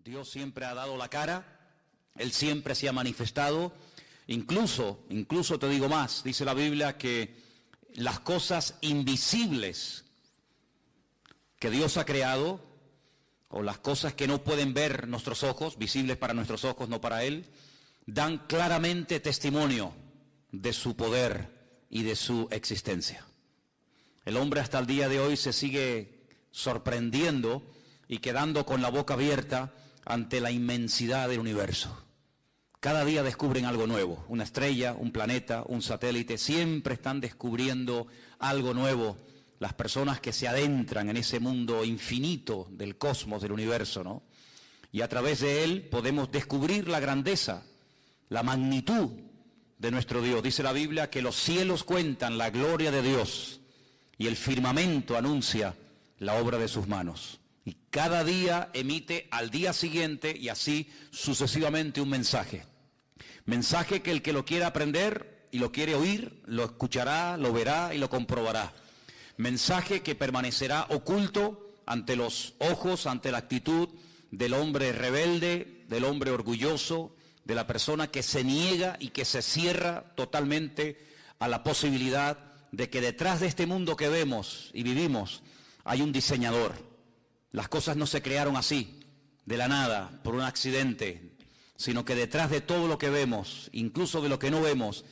Dios siempre ha dado la cara, Él siempre se ha manifestado, incluso te digo más, dice la Biblia que las cosas invisibles que Dios ha creado, o las cosas que no pueden ver nuestros ojos, visibles para nuestros ojos, no para Él, dan claramente testimonio de su poder y de su existencia. El hombre hasta el día de hoy se sigue sorprendiendo y quedando con la boca abierta ante la inmensidad del universo. Cada día descubren algo nuevo, una estrella, un planeta, un satélite, siempre están descubriendo algo nuevo las personas que se adentran en ese mundo infinito del cosmos, del universo, ¿no? Y a través de él podemos descubrir la grandeza, la magnitud de nuestro Dios. Dice la Biblia que los cielos cuentan la gloria de Dios y el firmamento anuncia la obra de sus manos. Y cada día emite al día siguiente y así sucesivamente un mensaje. Mensaje que el que lo quiera aprender y lo quiere oír, lo escuchará, lo verá y lo comprobará. Mensaje que permanecerá oculto ante los ojos, ante la actitud del hombre rebelde, del hombre orgulloso, de la persona que se niega y que se cierra totalmente a la posibilidad de que detrás de este mundo que vemos y vivimos hay un diseñador. Las cosas no se crearon así, de la nada, por un accidente, sino que detrás de todo lo que vemos, incluso de lo que no vemos,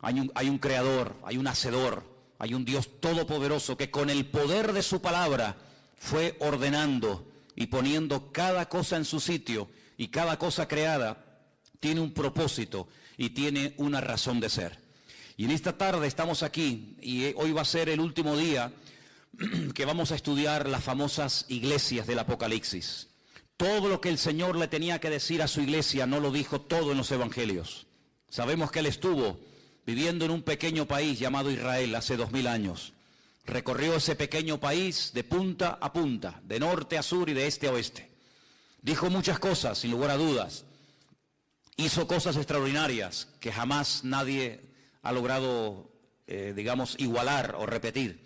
hay un creador, hay un hacedor, hay un Dios todopoderoso que con el poder de su palabra fue ordenando y poniendo cada cosa en su sitio, y cada cosa creada tiene un propósito y tiene una razón de ser. Y en esta tarde estamos aquí y hoy va a ser el último día que vamos a estudiar las famosas iglesias del Apocalipsis. Todo lo que el Señor le tenía que decir a su iglesia no lo dijo todo en los evangelios. Sabemos que Él estuvo viviendo en un pequeño país llamado Israel hace 2000 años. Recorrió ese pequeño país de punta a punta, de norte a sur y de este a oeste. Dijo muchas cosas, sin lugar a dudas. Hizo cosas extraordinarias que jamás nadie ha logrado, igualar o repetir.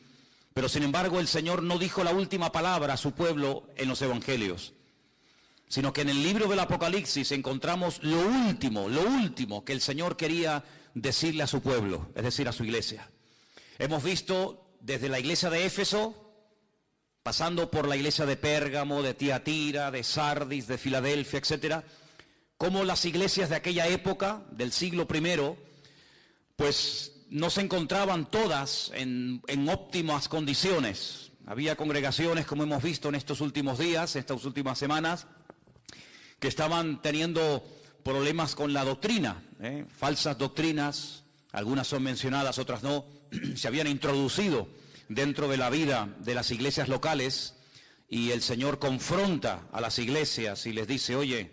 Pero sin embargo el Señor no dijo la última palabra a su pueblo en los evangelios, sino que en el libro del Apocalipsis encontramos lo último que el Señor quería decirle a su pueblo, es decir, a su iglesia. Hemos visto desde la iglesia de Éfeso, pasando por la iglesia de Pérgamo, de Tiatira, de Sardis, de Filadelfia, etcétera, cómo las iglesias de aquella época, del siglo I, pues no se encontraban todas en óptimas condiciones. Había congregaciones, como hemos visto en estos últimos días, estas últimas semanas, que estaban teniendo problemas con la doctrina, falsas doctrinas, algunas son mencionadas, otras no, se habían introducido dentro de la vida de las iglesias locales, y el Señor confronta a las iglesias y les dice: oye,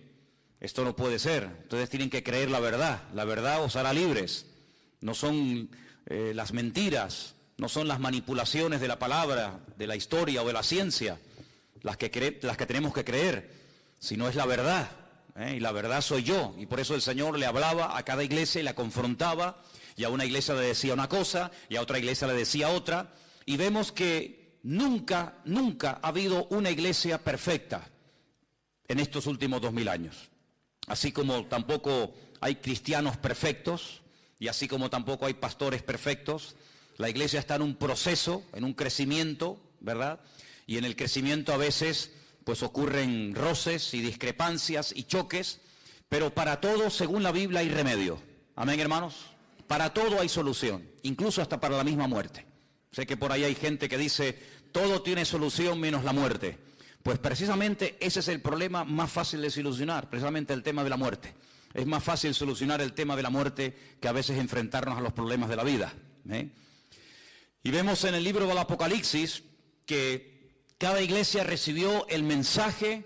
esto no puede ser, ustedes tienen que creer la verdad os hará libres. No son las mentiras, no son las manipulaciones de la palabra, de la historia o de la ciencia las que tenemos que creer, sino es la verdad. Y la verdad soy yo, y por eso el Señor le hablaba a cada iglesia y la confrontaba, y a una iglesia le decía una cosa y a otra iglesia le decía otra, y vemos que nunca ha habido una iglesia perfecta en estos últimos 2000 años, así como tampoco hay cristianos perfectos, y así como tampoco hay pastores perfectos. La iglesia está en un proceso, en un crecimiento, ¿verdad? Y en el crecimiento a veces pues ocurren roces y discrepancias y choques, pero para todo, según la Biblia, hay remedio. Amén, hermanos. Para todo hay solución, incluso hasta para la misma muerte. Sé que por ahí hay gente que dice, todo tiene solución menos la muerte. Pues precisamente ese es el problema más fácil de solucionar, precisamente el tema de la muerte. Es más fácil solucionar el tema de la muerte que a veces enfrentarnos a los problemas de la vida. Y vemos en el libro del Apocalipsis que cada iglesia recibió el mensaje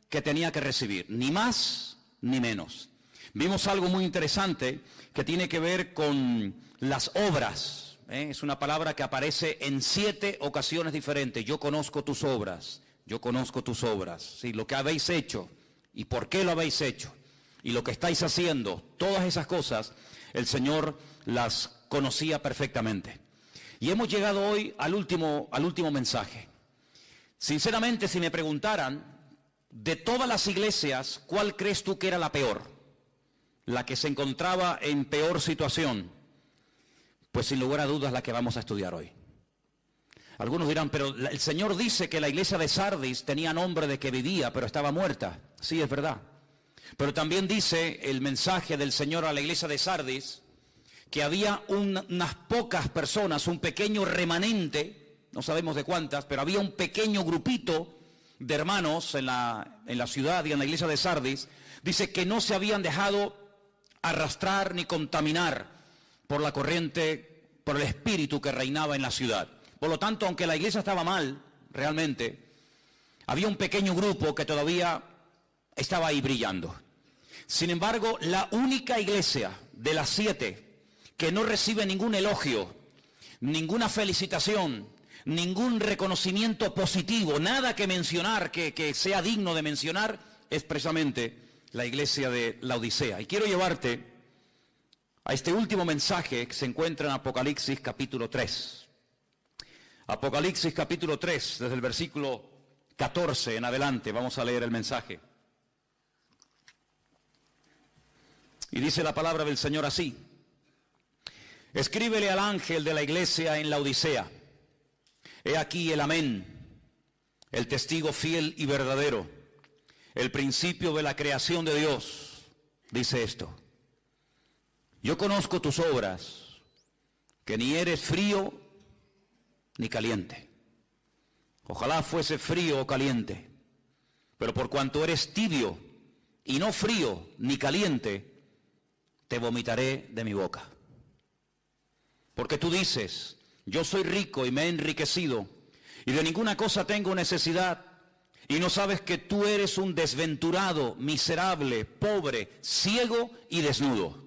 que tenía que recibir, ni más ni menos. Vimos algo muy interesante que tiene que ver con las obras. Es una palabra que aparece en 7 ocasiones diferentes. Yo conozco tus obras, yo conozco tus obras. Sí, lo que habéis hecho y por qué lo habéis hecho y lo que estáis haciendo, todas esas cosas, el Señor las conocía perfectamente. Y hemos llegado hoy al último mensaje. Sinceramente, si me preguntaran de todas las iglesias, ¿cuál crees tú que era la peor? La que se encontraba en peor situación. Pues sin lugar a dudas la que vamos a estudiar hoy. Algunos dirán, pero el Señor dice que la iglesia de Sardis tenía nombre de que vivía, pero estaba muerta. Sí, es verdad. Pero también dice el mensaje del Señor a la iglesia de Sardis que había unas pocas personas, un pequeño remanente, no sabemos de cuántas, pero había un pequeño grupito de hermanos en la ciudad y en la iglesia de Sardis, dice que no se habían dejado arrastrar ni contaminar por la corriente, por el espíritu que reinaba en la ciudad. Por lo tanto, aunque la iglesia estaba mal, realmente, había un pequeño grupo que todavía estaba ahí brillando. Sin embargo, la única iglesia de las 7 que no recibe ningún elogio, ninguna felicitación, ningún reconocimiento positivo, nada que mencionar, que sea digno de mencionar, es precisamente la iglesia de Laodicea. Y quiero llevarte a este último mensaje que se encuentra en Apocalipsis capítulo 3. Apocalipsis capítulo 3, desde el versículo 14 en adelante, vamos a leer el mensaje. Y dice la palabra del Señor así: escríbele al ángel de la iglesia en Laodicea. He aquí el amén, el testigo fiel y verdadero, el principio de la creación de Dios. Dice esto: yo conozco tus obras, que ni eres frío ni caliente. Ojalá fuese frío o caliente, pero por cuanto eres tibio y no frío ni caliente, te vomitaré de mi boca. Porque tú dices, yo soy rico y me he enriquecido, y de ninguna cosa tengo necesidad, y no sabes que tú eres un desventurado, miserable, pobre, ciego y desnudo.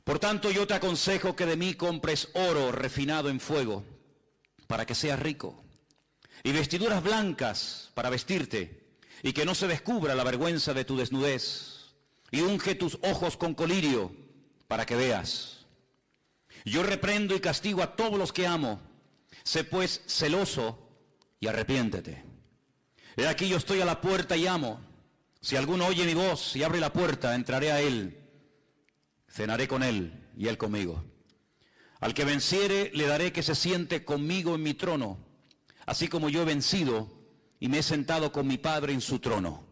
Por tanto, yo te aconsejo que de mí compres oro refinado en fuego, para que seas rico, y vestiduras blancas para vestirte, y que no se descubra la vergüenza de tu desnudez, y unge tus ojos con colirio, para que veas. Yo reprendo y castigo a todos los que amo. Sé pues celoso y arrepiéntete. He aquí yo estoy a la puerta y llamo. Si alguno oye mi voz y abre la puerta, entraré a él, cenaré con él y él conmigo. Al que venciere le daré que se siente conmigo en mi trono, así como yo he vencido y me he sentado con mi Padre en su trono.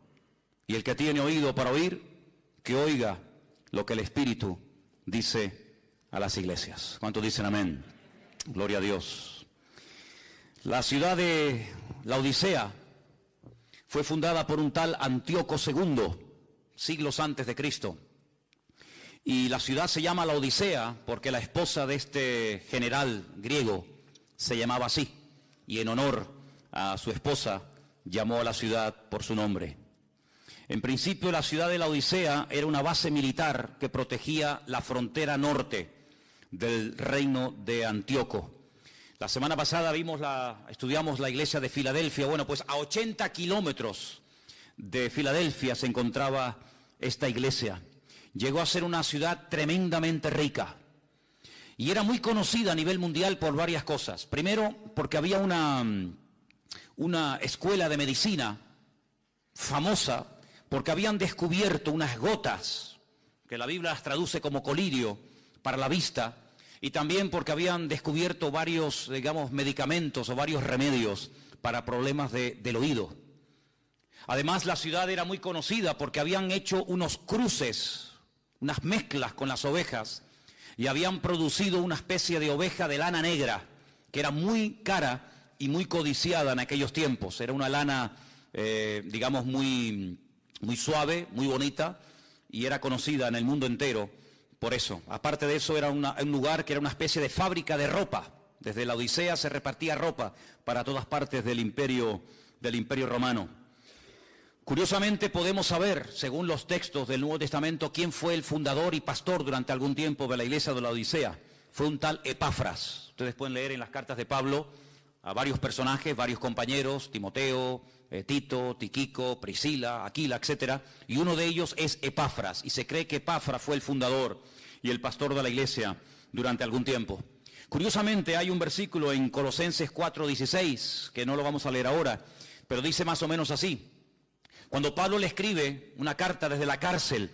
Y el que tiene oído para oír, que oiga lo que el Espíritu dice a las iglesias. ¿Cuántos dicen amén? Gloria a Dios. La ciudad de Laodicea fue fundada por un tal Antíoco II, siglos antes de Cristo. Y la ciudad se llama Laodicea porque la esposa de este general griego se llamaba así. Y en honor a su esposa llamó a la ciudad por su nombre. En principio, la ciudad de Laodicea era una base militar que protegía la frontera norte del reino de Antíoco. La semana pasada estudiamos la iglesia de Filadelfia. Bueno, pues a 80 kilómetros de Filadelfia se encontraba esta iglesia. Llegó a ser una ciudad tremendamente rica y era muy conocida a nivel mundial por varias cosas. Primero, porque había una escuela de medicina famosa, porque habían descubierto unas gotas, que la Biblia las traduce como colirio, para la vista, y también porque habían descubierto varios, medicamentos o varios remedios para problemas del oído. Además, la ciudad era muy conocida porque habían hecho unos cruces, unas mezclas con las ovejas, y habían producido una especie de oveja de lana negra, que era muy cara y muy codiciada en aquellos tiempos. Era una lana, muy suave, muy bonita, y era conocida en el mundo entero por eso. Aparte de eso, era un lugar que era una especie de fábrica de ropa. Desde la Odisea se repartía ropa para todas partes del imperio romano. Curiosamente podemos saber, según los textos del Nuevo Testamento, quién fue el fundador y pastor durante algún tiempo de la iglesia de la Odisea. Fue un tal Epafras. Ustedes pueden leer en las cartas de Pablo a varios personajes, varios compañeros, Timoteo, Tito, Tiquico, Priscila, Aquila, etcétera, y uno de ellos es Epafras, y se cree que Epafras fue el fundador y el pastor de la iglesia durante algún tiempo. Curiosamente hay un versículo en Colosenses 4:16, que no lo vamos a leer ahora, pero dice más o menos así. Cuando Pablo le escribe una carta desde la cárcel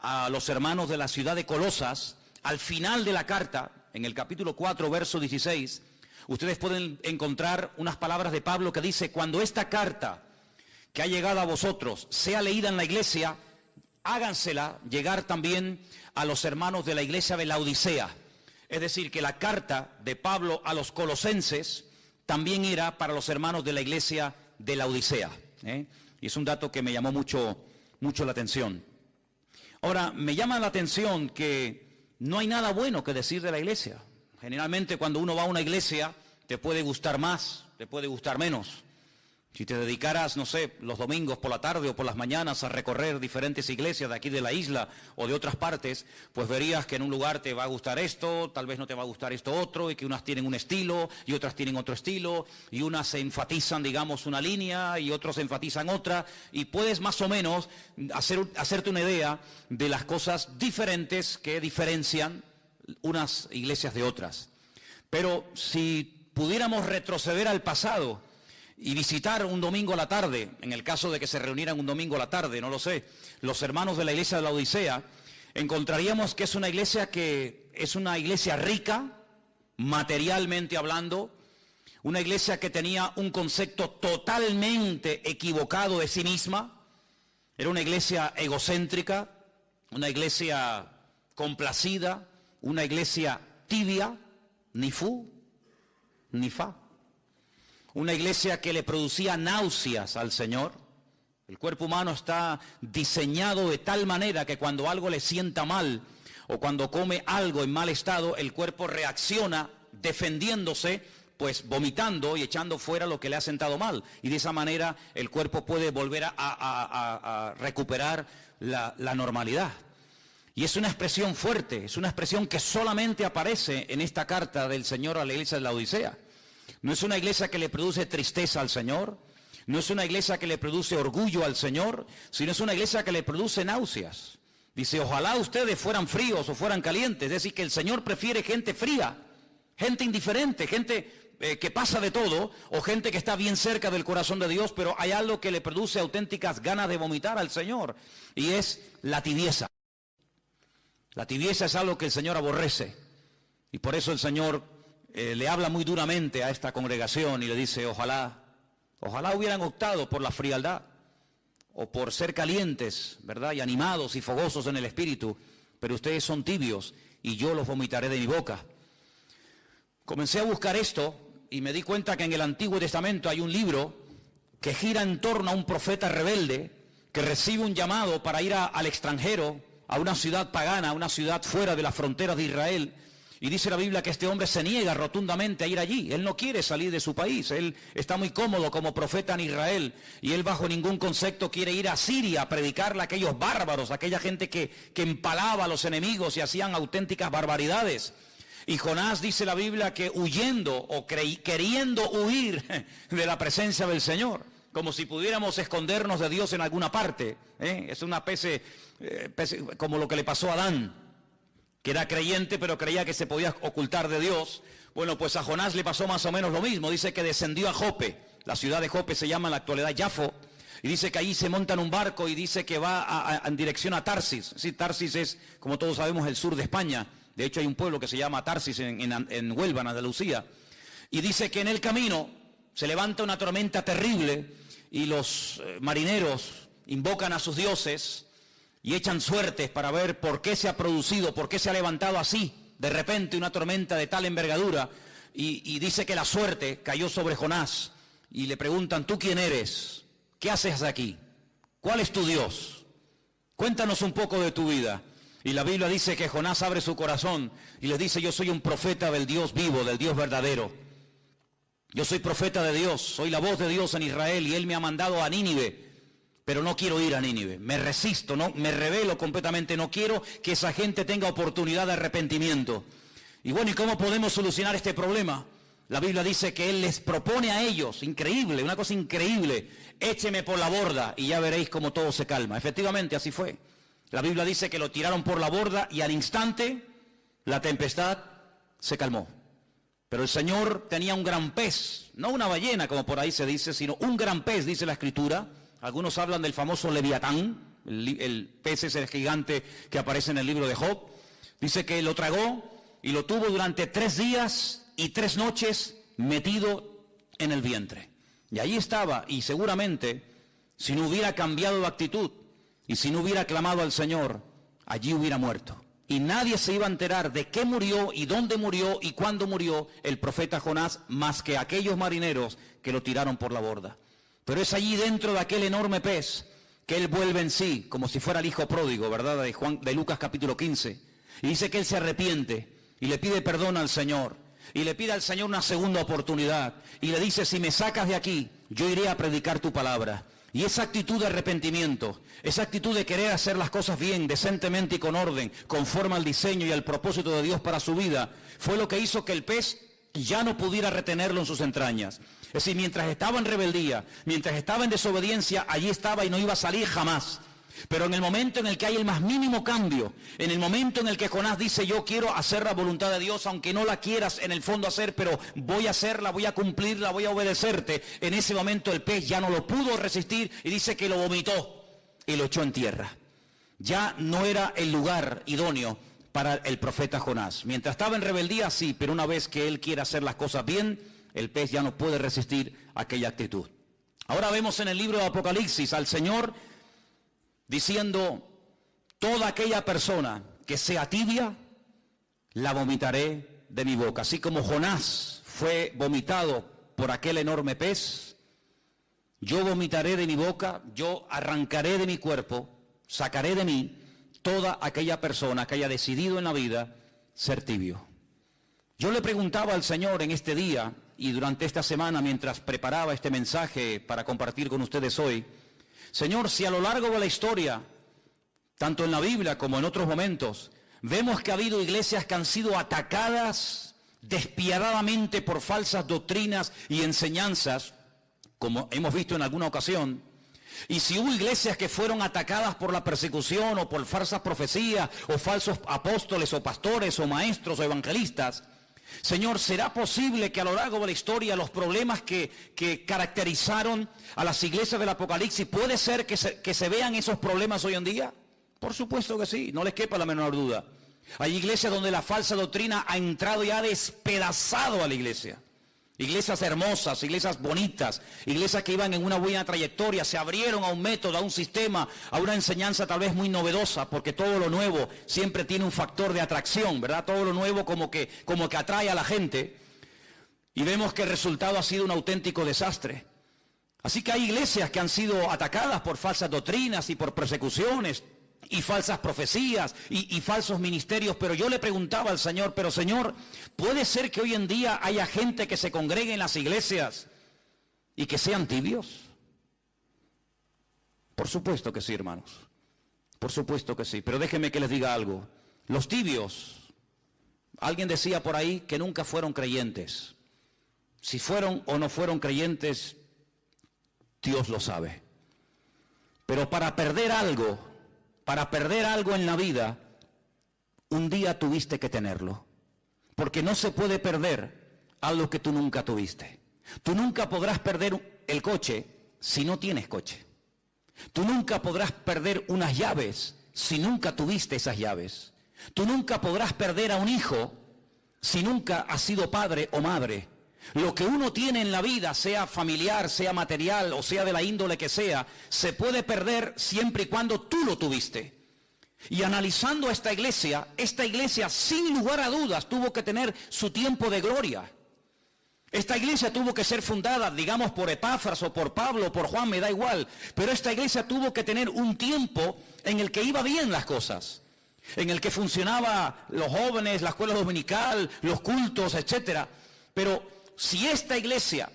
a los hermanos de la ciudad de Colosas, al final de la carta, en el capítulo 4, verso 16, ustedes pueden encontrar unas palabras de Pablo que dice: cuando esta carta que ha llegado a vosotros sea leída en la iglesia, hágansela llegar también a los hermanos de la iglesia de Laodicea. Es decir, que la carta de Pablo a los colosenses también era para los hermanos de la iglesia de Laodicea. Y es un dato que me llamó mucho la atención. Ahora, me llama la atención que no hay nada bueno que decir de la iglesia. Generalmente cuando uno va a una iglesia, te puede gustar más, te puede gustar menos. Si te dedicaras, no sé, los domingos por la tarde o por las mañanas a recorrer diferentes iglesias de aquí de la isla o de otras partes, pues verías que en un lugar te va a gustar esto, tal vez no te va a gustar esto otro, y que unas tienen un estilo y otras tienen otro estilo, y unas se enfatizan, digamos, una línea y otros enfatizan otra, y puedes más o menos hacerte una idea de las cosas diferentes que diferencian unas iglesias de otras. Pero si pudiéramos retroceder al pasado y visitar un domingo a la tarde, en el caso de que se reunieran un domingo a la tarde, no lo sé, los hermanos de la iglesia de la Odisea, encontraríamos que es una iglesia rica, materialmente hablando, una iglesia que tenía un concepto totalmente equivocado de sí misma, era una iglesia egocéntrica, una iglesia complacida, una iglesia tibia, ni fu, ni fa. Una iglesia que le producía náuseas al Señor. El cuerpo humano está diseñado de tal manera que cuando algo le sienta mal o cuando come algo en mal estado, el cuerpo reacciona defendiéndose, pues vomitando y echando fuera lo que le ha sentado mal. Y de esa manera el cuerpo puede volver a recuperar la normalidad. Y es una expresión fuerte, es una expresión que solamente aparece en esta carta del Señor a la iglesia de la Odisea. No es una iglesia que le produce tristeza al Señor, no es una iglesia que le produce orgullo al Señor, sino es una iglesia que le produce náuseas. Dice, ojalá ustedes fueran fríos o fueran calientes, es decir, que el Señor prefiere gente fría, gente indiferente, gente que pasa de todo, o gente que está bien cerca del corazón de Dios, pero hay algo que le produce auténticas ganas de vomitar al Señor, y es la tibieza. La tibieza es algo que el Señor aborrece, y por eso el Señor le habla muy duramente a esta congregación y le dice, ojalá hubieran optado por la frialdad o por ser calientes, ¿verdad? Y animados y fogosos en el espíritu, pero ustedes son tibios y yo los vomitaré de mi boca. Comencé a buscar esto y me di cuenta que en el Antiguo Testamento hay un libro que gira en torno a un profeta rebelde que recibe un llamado para ir al extranjero, a una ciudad pagana, a una ciudad fuera de las fronteras de Israel. Y dice la Biblia que este hombre se niega rotundamente a ir allí. Él no quiere salir de su país. Él está muy cómodo como profeta en Israel. Y él bajo ningún concepto quiere ir a Siria a predicarle a aquellos bárbaros, a aquella gente que empalaba a los enemigos y hacían auténticas barbaridades. Y Jonás dice la Biblia que huyendo o queriendo huir de la presencia del Señor, como si pudiéramos escondernos de Dios en alguna parte. Es una especie como lo que le pasó a Adán, que era creyente pero creía que se podía ocultar de Dios. Bueno, pues a Jonás le pasó más o menos lo mismo. Dice que descendió a Jope, la ciudad de Jope se llama en la actualidad Yafo, y dice que allí se monta en un barco y dice que va en dirección a Tarsis. Sí, Tarsis es, como todos sabemos, el sur de España. De hecho hay un pueblo que se llama Tarsis en Huelva, en Andalucía. Y dice que en el camino se levanta una tormenta terrible y los marineros invocan a sus dioses y echan suertes para ver por qué se ha producido, por qué se ha levantado así de repente una tormenta de tal envergadura. Y dice que la suerte cayó sobre Jonás y le preguntan, ¿tú quién eres? ¿Qué haces aquí? ¿Cuál es tu Dios? Cuéntanos un poco de tu vida. Y la Biblia dice que Jonás abre su corazón y les dice, yo soy un profeta del Dios vivo, del Dios verdadero. Yo soy profeta de Dios, soy la voz de Dios en Israel y Él me ha mandado a Nínive. Pero no quiero ir a Nínive, me resisto, no, me rebelo completamente, no quiero que esa gente tenga oportunidad de arrepentimiento. Y bueno, ¿y cómo podemos solucionar este problema? La Biblia dice que Él les propone a ellos, increíble, una cosa increíble, écheme por la borda y ya veréis cómo todo se calma. Efectivamente, así fue. La Biblia dice que lo tiraron por la borda y al instante la tempestad se calmó. Pero el Señor tenía un gran pez, no una ballena como por ahí se dice, sino un gran pez, dice la Escritura. Algunos hablan del famoso Leviatán, el pez es el gigante que aparece en el libro de Job. Dice que lo tragó y lo tuvo durante 3 días y 3 noches metido en el vientre. Y ahí estaba, y seguramente, si no hubiera cambiado de actitud y si no hubiera clamado al Señor, allí hubiera muerto. Y nadie se iba a enterar de qué murió y dónde murió y cuándo murió el profeta Jonás, más que aquellos marineros que lo tiraron por la borda. Pero es allí dentro de aquel enorme pez que él vuelve en sí, como si fuera el hijo pródigo, ¿verdad? De Lucas capítulo 15. Y dice que él se arrepiente y le pide perdón al Señor. Y le pide al Señor una segunda oportunidad. Y le dice, si me sacas de aquí, yo iré a predicar tu palabra. Y esa actitud de arrepentimiento, esa actitud de querer hacer las cosas bien, decentemente y con orden, conforme al diseño y al propósito de Dios para su vida, fue lo que hizo que el pez ya no pudiera retenerlo en sus entrañas. Es decir, mientras estaba en rebeldía, mientras estaba en desobediencia, allí estaba y no iba a salir jamás. Pero en el momento en el que hay el más mínimo cambio, en el momento en el que Jonás dice, yo quiero hacer la voluntad de Dios, aunque no la quieras en el fondo hacer, pero voy a hacerla, voy a cumplirla, voy a obedecerte, en ese momento el pez ya no lo pudo resistir y dice que lo vomitó y lo echó en tierra. Ya no era el lugar idóneo para el profeta Jonás. Mientras estaba en rebeldía, sí, pero una vez que él quiere hacer las cosas bien, el pez ya no puede resistir aquella actitud. Ahora vemos en el libro de Apocalipsis al Señor diciendo, toda aquella persona que sea tibia, la vomitaré de mi boca. Así como Jonás fue vomitado por aquel enorme pez, yo vomitaré de mi boca, yo arrancaré de mi cuerpo, sacaré de mí toda aquella persona que haya decidido en la vida ser tibio. Yo le preguntaba al Señor en este día y durante esta semana, mientras preparaba este mensaje para compartir con ustedes hoy, Señor, si a lo largo de la historia, tanto en la Biblia como en otros momentos, vemos que ha habido iglesias que han sido atacadas despiadadamente por falsas doctrinas y enseñanzas, como hemos visto en alguna ocasión, y si hubo iglesias que fueron atacadas por la persecución o por falsas profecías o falsos apóstoles o pastores o maestros o evangelistas, Señor, ¿será posible que a lo largo de la historia los problemas que caracterizaron a las iglesias del Apocalipsis, puede ser que se vean esos problemas hoy en día? Por supuesto que sí, no les quepa la menor duda. Hay iglesias donde la falsa doctrina ha entrado y ha despedazado a la iglesia. Iglesias hermosas, iglesias bonitas, iglesias que iban en una buena trayectoria, se abrieron a un método, a un sistema, a una enseñanza tal vez muy novedosa, porque todo lo nuevo siempre tiene un factor de atracción, ¿verdad? Todo lo nuevo como que atrae a la gente, y vemos que el resultado ha sido un auténtico desastre. Así que hay iglesias que han sido atacadas por falsas doctrinas y por persecuciones y falsas profecías y falsos ministerios, pero yo le preguntaba al Señor, pero Señor, ¿puede ser que hoy en día haya gente que se congregue en las iglesias y que sean tibios? Por supuesto que sí, hermanos, por supuesto que sí, pero déjenme que les diga algo. Los tibios, alguien decía por ahí que nunca fueron creyentes. Si fueron o no fueron creyentes, Dios lo sabe. Pero para perder algo en la vida, un día tuviste que tenerlo. Porque no se puede perder algo que tú nunca tuviste. Tú nunca podrás perder el coche si no tienes coche. Tú nunca podrás perder unas llaves si nunca tuviste esas llaves. Tú nunca podrás perder a un hijo si nunca has sido padre o madre. Lo que uno tiene en la vida, sea familiar, sea material o sea de la índole que sea, se puede perder siempre y cuando tú lo tuviste. Y analizando esta iglesia sin lugar a dudas tuvo que tener su tiempo de gloria. Esta iglesia tuvo que ser fundada, digamos, por Epafras o por Pablo o por Juan, me da igual, pero esta iglesia tuvo que tener un tiempo en el que iba bien las cosas, en el que funcionaba los jóvenes, la escuela dominical, los cultos, etcétera. Pero si esta iglesia,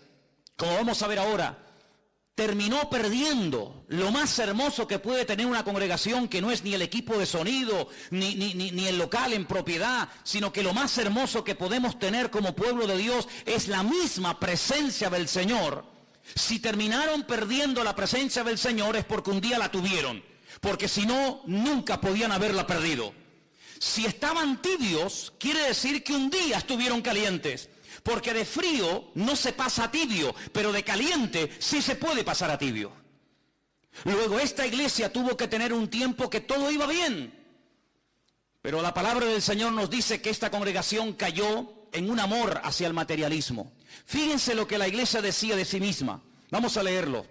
como vamos a ver ahora, terminó perdiendo lo más hermoso que puede tener una congregación, que no es ni el equipo de sonido, ni el local en propiedad, sino que lo más hermoso que podemos tener como pueblo de Dios es la misma presencia del Señor. Si terminaron perdiendo la presencia del Señor es porque un día la tuvieron, porque si no, nunca podían haberla perdido. Si estaban tibios, quiere decir que un día estuvieron calientes. Porque de frío no se pasa a tibio, pero de caliente sí se puede pasar a tibio. Luego esta iglesia tuvo que tener un tiempo que todo iba bien. Pero la palabra del Señor nos dice que esta congregación cayó en un amor hacia el materialismo. Fíjense lo que la iglesia decía de sí misma. Vamos a leerlo.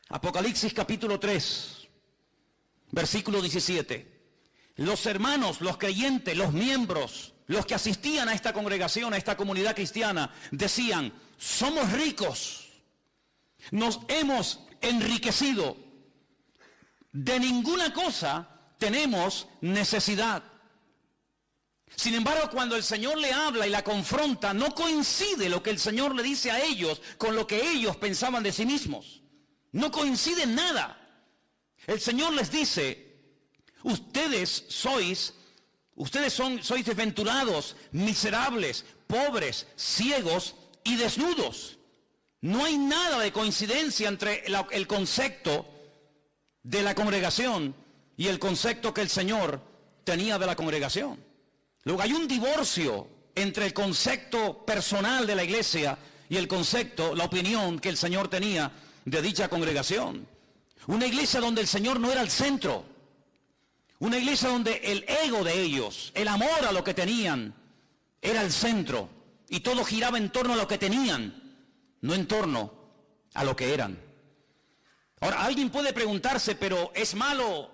Apocalipsis capítulo 3, versículo 17. Los hermanos, los creyentes, los miembros, los que asistían a esta congregación, a esta comunidad cristiana, decían: somos ricos, nos hemos enriquecido, de ninguna cosa tenemos necesidad. Sin embargo, cuando el Señor le habla y la confronta, no coincide lo que el Señor le dice a ellos con lo que ellos pensaban de sí mismos. No coincide en nada. El Señor les dice: ustedes sois desventurados, miserables, pobres, ciegos y desnudos. No hay nada de coincidencia entre el concepto de la congregación y el concepto que el Señor tenía de la congregación. Luego hay un divorcio entre el concepto personal de la iglesia y el concepto, la opinión que el Señor tenía de dicha congregación. Una iglesia donde el Señor no era el centro. Una iglesia donde el ego de ellos, el amor a lo que tenían, era el centro. Y todo giraba en torno a lo que tenían, no en torno a lo que eran. Ahora, alguien puede preguntarse: ¿pero es malo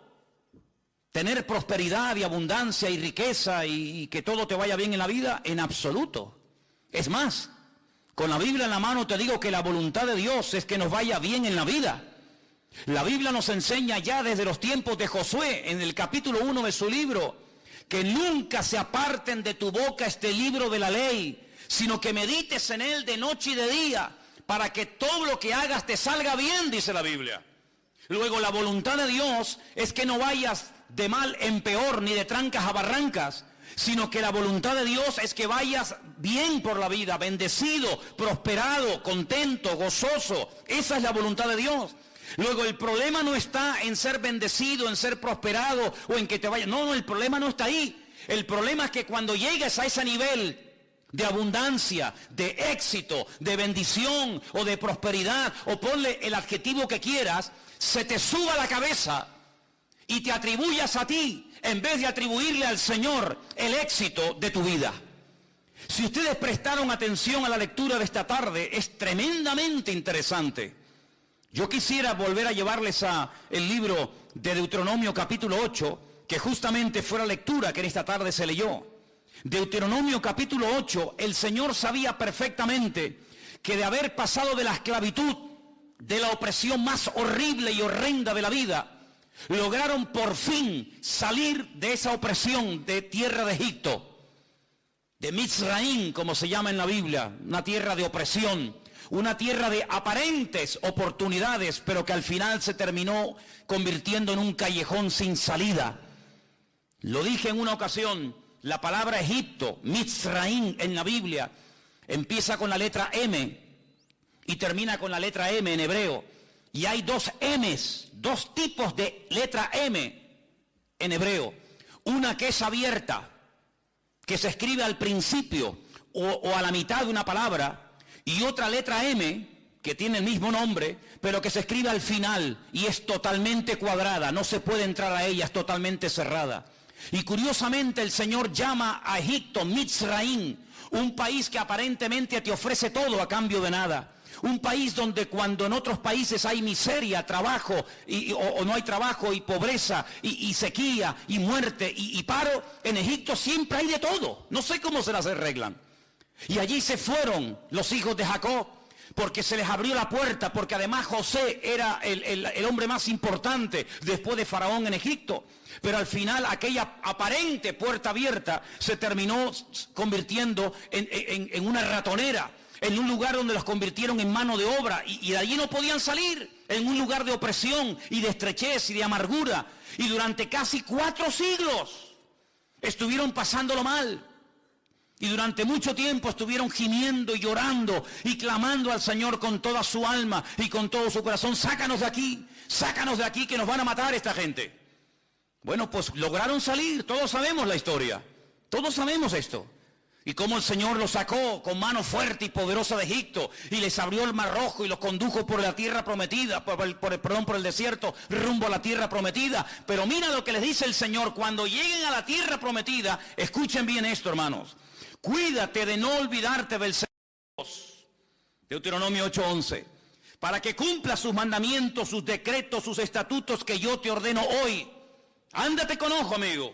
tener prosperidad y abundancia y riqueza y que todo te vaya bien en la vida? En absoluto. Es más, con la Biblia en la mano te digo que la voluntad de Dios es que nos vaya bien en la vida. La Biblia nos enseña ya desde los tiempos de Josué, en el capítulo 1 de su libro, que nunca se aparten de tu boca este libro de la ley, sino que medites en él de noche y de día, para que todo lo que hagas te salga bien, dice la Biblia. Luego, la voluntad de Dios es que no vayas de mal en peor, ni de trancas a barrancas, sino que la voluntad de Dios es que vayas bien por la vida, bendecido, prosperado, contento, gozoso. Esa es la voluntad de Dios. Luego, el problema no está en ser bendecido, en ser prosperado o en que te vaya. No, el problema no está ahí. El problema es que cuando llegues a ese nivel de abundancia, de éxito, de bendición o de prosperidad, o ponle el adjetivo que quieras, se te suba la cabeza y te atribuyas a ti en vez de atribuirle al Señor el éxito de tu vida. Si ustedes prestaron atención a la lectura de esta tarde, es tremendamente interesante. Yo quisiera volver a llevarles a el libro de Deuteronomio capítulo 8, que justamente fue la lectura que en esta tarde se leyó. Deuteronomio capítulo 8, el Señor sabía perfectamente que de haber pasado de la esclavitud, de la opresión más horrible y horrenda de la vida, lograron por fin salir de esa opresión de tierra de Egipto, de Mizraim, como se llama en la Biblia, una tierra de opresión, una tierra de aparentes oportunidades, pero que al final se terminó convirtiendo en un callejón sin salida. Lo dije en una ocasión, la palabra Egipto, Mizraim en la Biblia, empieza con la letra M y termina con la letra M en hebreo. Y hay dos M's, dos tipos de letra M en hebreo. Una que es abierta, que se escribe al principio o a la mitad de una palabra, y otra letra M, que tiene el mismo nombre, pero que se escribe al final y es totalmente cuadrada, no se puede entrar a ella, es totalmente cerrada. Y curiosamente el Señor llama a Egipto Mizraim, un país que aparentemente te ofrece todo a cambio de nada. Un país donde cuando en otros países hay miseria, trabajo, o no hay trabajo, y pobreza, y sequía, y muerte, y paro, en Egipto siempre hay de todo. No sé cómo se las arreglan. Y allí se fueron los hijos de Jacob, porque se les abrió la puerta, porque además José era el hombre más importante después de Faraón en Egipto. Pero al final aquella aparente puerta abierta se terminó convirtiendo en una ratonera, en un lugar donde los convirtieron en mano de obra, y de allí no podían salir, en un lugar de opresión y de estrechez y de amargura. Y durante casi 4 siglos estuvieron pasándolo mal. Y durante mucho tiempo estuvieron gimiendo y llorando y clamando al Señor con toda su alma y con todo su corazón: sácanos de aquí, que nos van a matar esta gente. Bueno, pues lograron salir, todos sabemos la historia, todos sabemos esto. Y cómo el Señor los sacó con mano fuerte y poderosa de Egipto y les abrió el mar rojo y los condujo por la tierra prometida, por el desierto, rumbo a la tierra prometida. Pero mira lo que les dice el Señor: cuando lleguen a la tierra prometida, escuchen bien esto, hermanos, cuídate de no olvidarte del Señor. Deuteronomio 8:11, para que cumpla sus mandamientos, sus decretos, sus estatutos que yo te ordeno hoy. Ándate con ojo, amigo.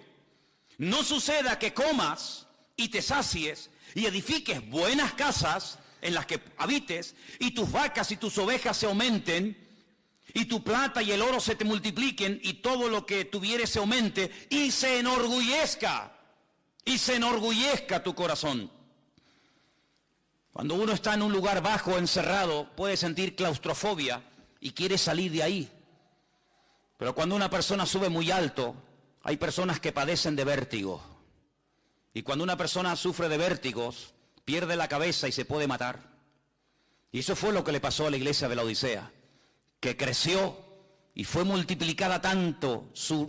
No suceda que comas y te sacies y edifiques buenas casas en las que habites, y tus vacas y tus ovejas se aumenten, y tu plata y el oro se te multipliquen, y todo lo que tuvieres se aumente, y se enorgullezca tu corazón. Cuando uno está en un lugar bajo, encerrado, puede sentir claustrofobia y quiere salir de ahí. Pero cuando una persona sube muy alto, hay personas que padecen de vértigo. Y cuando una persona sufre de vértigos, pierde la cabeza y se puede matar. Y eso fue lo que le pasó a la iglesia de la Odisea, que creció y fue multiplicada tanto su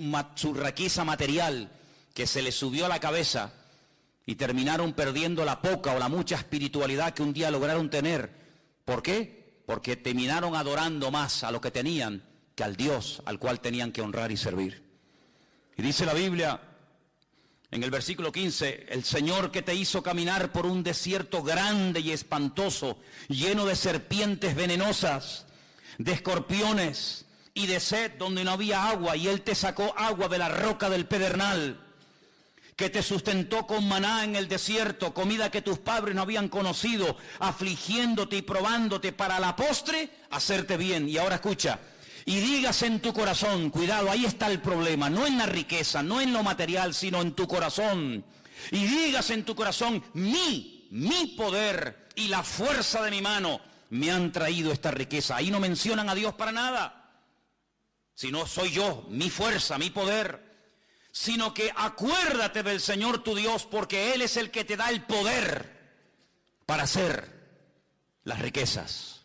riqueza material, que se le subió a la cabeza y terminaron perdiendo la poca o la mucha espiritualidad que un día lograron tener. ¿Por qué? Porque terminaron adorando más a lo que tenían que al Dios al cual tenían que honrar y servir. Y dice la Biblia en el versículo 15, el Señor que te hizo caminar por un desierto grande y espantoso, lleno de serpientes venenosas, de escorpiones y de sed donde no había agua, y Él te sacó agua de la roca del pedernal, que te sustentó con maná en el desierto, comida que tus padres no habían conocido, afligiéndote y probándote para la postre hacerte bien. Y ahora escucha: y digas en tu corazón, cuidado, ahí está el problema, no en la riqueza, no en lo material, sino en tu corazón. Y digas en tu corazón, mi poder y la fuerza de mi mano me han traído esta riqueza. Ahí no mencionan a Dios para nada, sino soy yo, mi fuerza, mi poder. Sino que acuérdate del Señor tu Dios, porque Él es el que te da el poder para hacer las riquezas,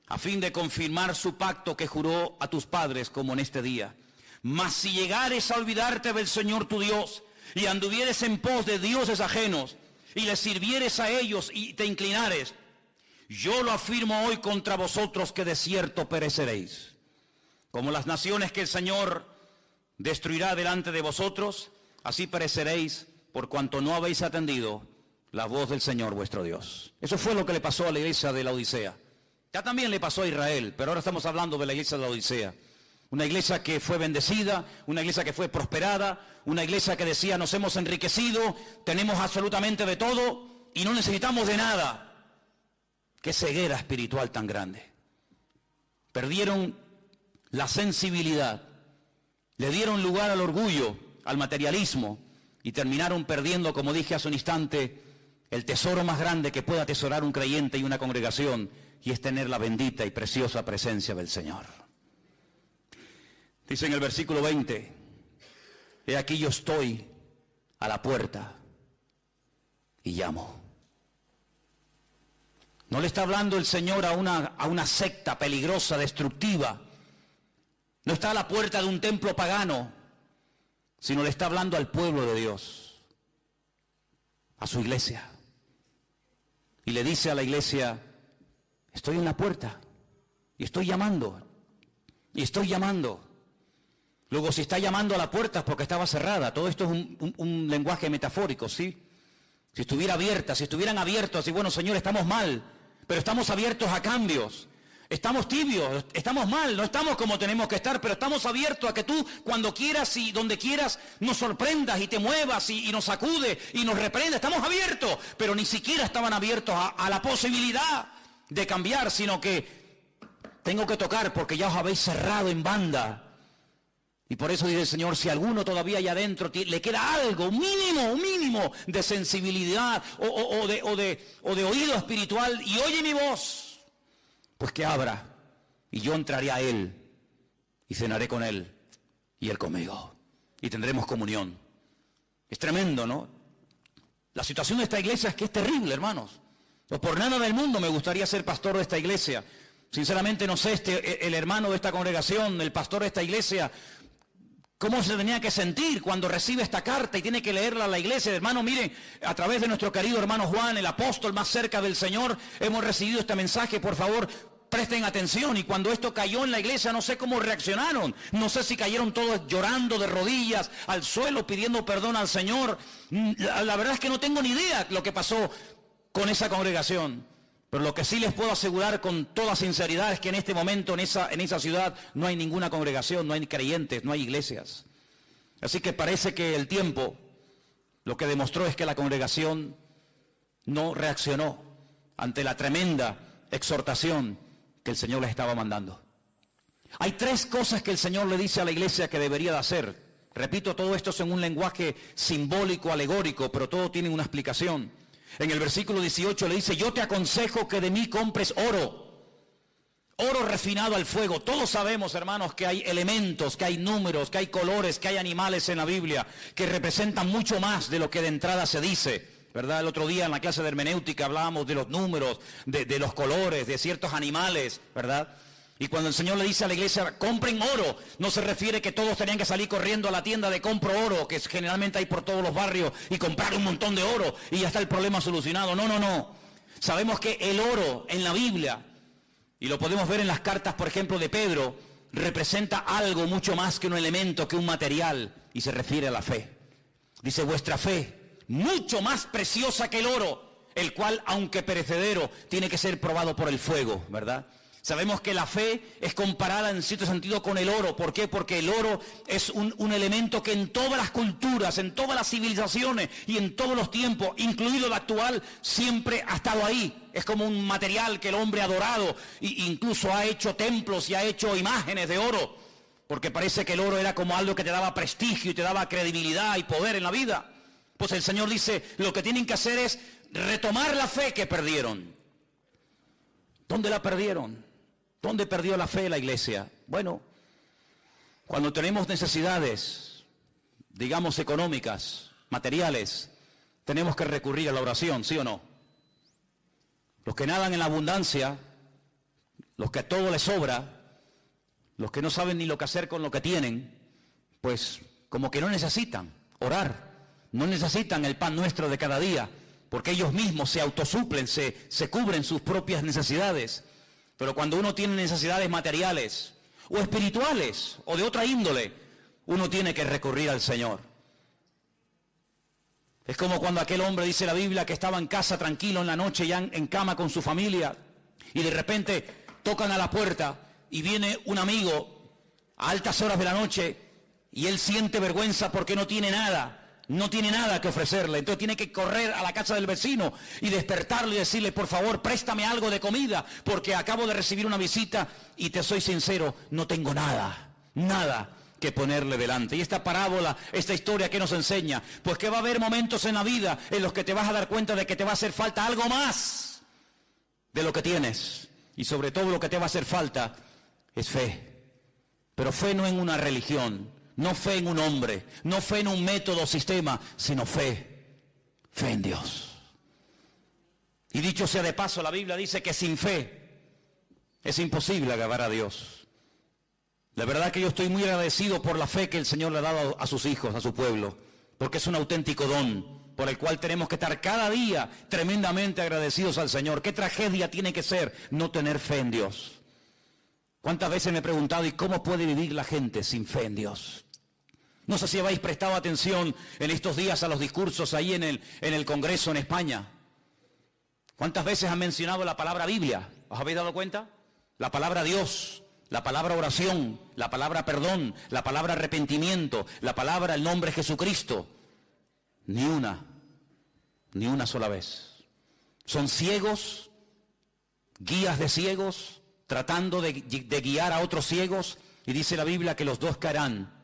a fin de confirmar su pacto que juró a tus padres, como en este día. Mas si llegares a olvidarte del Señor tu Dios, y anduvieres en pos de dioses ajenos, y les sirvieres a ellos y te inclinares, yo lo afirmo hoy contra vosotros, que de cierto pereceréis. Como las naciones que el Señor destruirá delante de vosotros, así pereceréis, por cuanto no habéis atendido la voz del Señor vuestro Dios. Eso fue lo que le pasó a la iglesia de la Odisea. Ya también le pasó a Israel, pero ahora estamos hablando de la iglesia de la Odisea. Una iglesia que fue bendecida, una iglesia que fue prosperada, una iglesia que decía: nos hemos enriquecido, tenemos absolutamente de todo y no necesitamos de nada. Qué ceguera espiritual tan grande. Perdieron la sensibilidad, le dieron lugar al orgullo, al materialismo, y terminaron perdiendo, como dije hace un instante, el tesoro más grande que pueda atesorar un creyente y una congregación, y es tener la bendita y preciosa presencia del Señor. Dice en el versículo 20, he aquí yo estoy a la puerta y llamo. No le está hablando el Señor a una secta peligrosa, destructiva. No está a la puerta de un templo pagano, sino le está hablando al pueblo de Dios, a su iglesia. Y le dice a la iglesia: estoy en la puerta y estoy llamando, y estoy llamando. Luego, si está llamando a la puerta es porque estaba cerrada. Todo esto es un lenguaje metafórico, ¿sí? Si estuviera abierta, si estuvieran abiertos, así, bueno, Señor, estamos mal, pero estamos abiertos a cambios. Estamos tibios, estamos mal, no estamos como tenemos que estar, pero estamos abiertos a que tú, cuando quieras y donde quieras, nos sorprendas y te muevas y nos sacude y nos reprenda. Estamos abiertos, pero ni siquiera estaban abiertos a la posibilidad de cambiar, sino que tengo que tocar porque ya os habéis cerrado en banda. Y por eso dice el Señor: si alguno todavía allá adentro le queda algo, un mínimo de sensibilidad o de oído espiritual, y oye mi voz, pues que abra, y yo entraré a él y cenaré con él y él conmigo, y tendremos comunión. Es tremendo, ¿no? La situación de esta iglesia es que es terrible, hermanos. Pues por nada del mundo me gustaría ser pastor de esta iglesia. Sinceramente no sé, el hermano de esta congregación, el pastor de esta iglesia, ¿Cómo se tenía que sentir cuando recibe esta carta y tiene que leerla a la iglesia? Hermano, miren, a través de nuestro querido hermano Juan, el apóstol más cerca del Señor, hemos recibido este mensaje. Por favor, presten atención. Y cuando esto cayó en la iglesia, no sé cómo reaccionaron. No sé si cayeron todos llorando de rodillas al suelo, pidiendo perdón al Señor. La verdad es que no tengo ni idea lo que pasó con esa congregación. Pero lo que sí les puedo asegurar con toda sinceridad es que en este momento en esa ciudad no hay ninguna congregación, no hay creyentes, no hay iglesias. Así que parece que el tiempo lo que demostró es que la congregación no reaccionó ante la tremenda exhortación que el Señor les estaba mandando. Hay 3 cosas que el Señor le dice a la iglesia que debería de hacer. Repito, todo esto es en un lenguaje simbólico, alegórico, pero todo tiene una explicación. En el versículo 18 le dice: yo te aconsejo que de mí compres oro refinado al fuego. Todos sabemos, hermanos, que hay elementos, que hay números, que hay colores, que hay animales en la Biblia que representan mucho más de lo que de entrada se dice, ¿verdad? El otro día en la clase de hermenéutica hablábamos de los números, de los colores, de ciertos animales, ¿verdad? Y cuando el Señor le dice a la iglesia, compren oro, no se refiere que todos tenían que salir corriendo a la tienda de compro oro, que generalmente hay por todos los barrios, y comprar un montón de oro y ya está el problema solucionado. No. Sabemos que el oro en la Biblia, y lo podemos ver en las cartas, por ejemplo, de Pedro, representa algo mucho más que un elemento, que un material, y se refiere a la fe. Dice: vuestra fe, mucho más preciosa que el oro, el cual, aunque perecedero, tiene que ser probado por el fuego, ¿verdad? Sabemos que la fe es comparada en cierto sentido con el oro. ¿Por qué? Porque el oro es un elemento que en todas las culturas, en todas las civilizaciones y en todos los tiempos, incluido el actual, siempre ha estado ahí. Es como un material que el hombre ha adorado e incluso ha hecho templos y ha hecho imágenes de oro, porque parece que el oro era como algo que te daba prestigio y te daba credibilidad y poder en la vida. Pues el Señor dice, lo que tienen que hacer es retomar la fe que perdieron. ¿Dónde la perdieron? ¿Dónde perdió la fe la iglesia? Bueno, cuando tenemos necesidades, digamos económicas, materiales, tenemos que recurrir a la oración, ¿sí o no? Los que nadan en la abundancia, los que a todo les sobra, los que no saben ni lo que hacer con lo que tienen, pues como que no necesitan orar, no necesitan el pan nuestro de cada día, porque ellos mismos se autosuplen, se cubren sus propias necesidades. Pero cuando uno tiene necesidades materiales o espirituales o de otra índole, uno tiene que recurrir al Señor. Es como cuando aquel hombre, dice la Biblia, que estaba en casa tranquilo en la noche, ya en cama con su familia, y de repente tocan a la puerta y viene un amigo a altas horas de la noche y él siente vergüenza porque no tiene nada que ofrecerle. Entonces tiene que correr a la casa del vecino y despertarlo y decirle: por favor, préstame algo de comida, porque acabo de recibir una visita y te soy sincero, no tengo nada que ponerle delante. Y esta parábola, esta historia, ¿qué nos enseña? Pues que va a haber momentos en la vida en los que te vas a dar cuenta de que te va a hacer falta algo más de lo que tienes. Y sobre todo lo que te va a hacer falta es fe. Pero fe no en una religión, no fe en un hombre, no fe en un método o sistema, sino fe en Dios. Y dicho sea de paso, la Biblia dice que sin fe es imposible agradar a Dios. La verdad que yo estoy muy agradecido por la fe que el Señor le ha dado a sus hijos, a su pueblo, porque es un auténtico don por el cual tenemos que estar cada día tremendamente agradecidos al Señor. ¿Qué tragedia tiene que ser no tener fe en Dios? ¿Cuántas veces me he preguntado, ¿y cómo puede vivir la gente sin fe en Dios? No sé si habéis prestado atención en estos días a los discursos ahí en el Congreso en España. ¿Cuántas veces han mencionado la palabra Biblia? ¿Os habéis dado cuenta? La palabra Dios, la palabra oración, la palabra perdón, la palabra arrepentimiento, la palabra el nombre Jesucristo. Ni una sola vez. Son ciegos, guías de ciegos, tratando de guiar a otros ciegos, y dice la Biblia que los dos caerán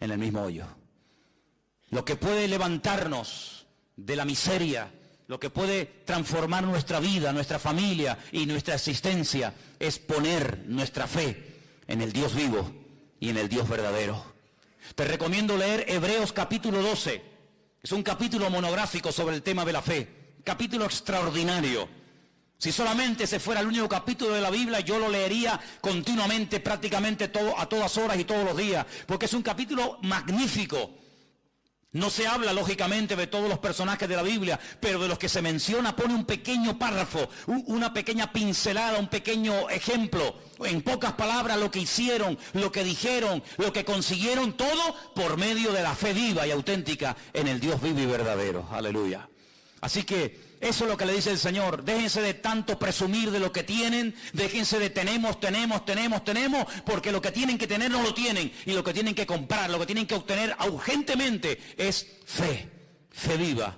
en el mismo hoyo. Lo que puede levantarnos de la miseria, lo que puede transformar nuestra vida, nuestra familia y nuestra existencia, es poner nuestra fe en el Dios vivo y en el Dios verdadero. Te recomiendo leer Hebreos capítulo 12. Es un capítulo monográfico sobre el tema de la fe. Capítulo extraordinario. Si solamente ese fuera el único capítulo de la Biblia, yo lo leería continuamente, prácticamente a todas horas y todos los días, porque es un capítulo magnífico. No se habla, lógicamente, de todos los personajes de la Biblia, pero de los que se menciona pone un pequeño párrafo, una pequeña pincelada, un pequeño ejemplo. En pocas palabras, lo que hicieron, lo que dijeron, lo que consiguieron, todo por medio de la fe viva y auténtica en el Dios vivo y verdadero. Aleluya. Así que eso es lo que le dice el Señor. Déjense de tanto presumir de lo que tienen. Déjense de tenemos, porque lo que tienen que tener no lo tienen. Y lo que tienen que comprar, lo que tienen que obtener urgentemente es fe viva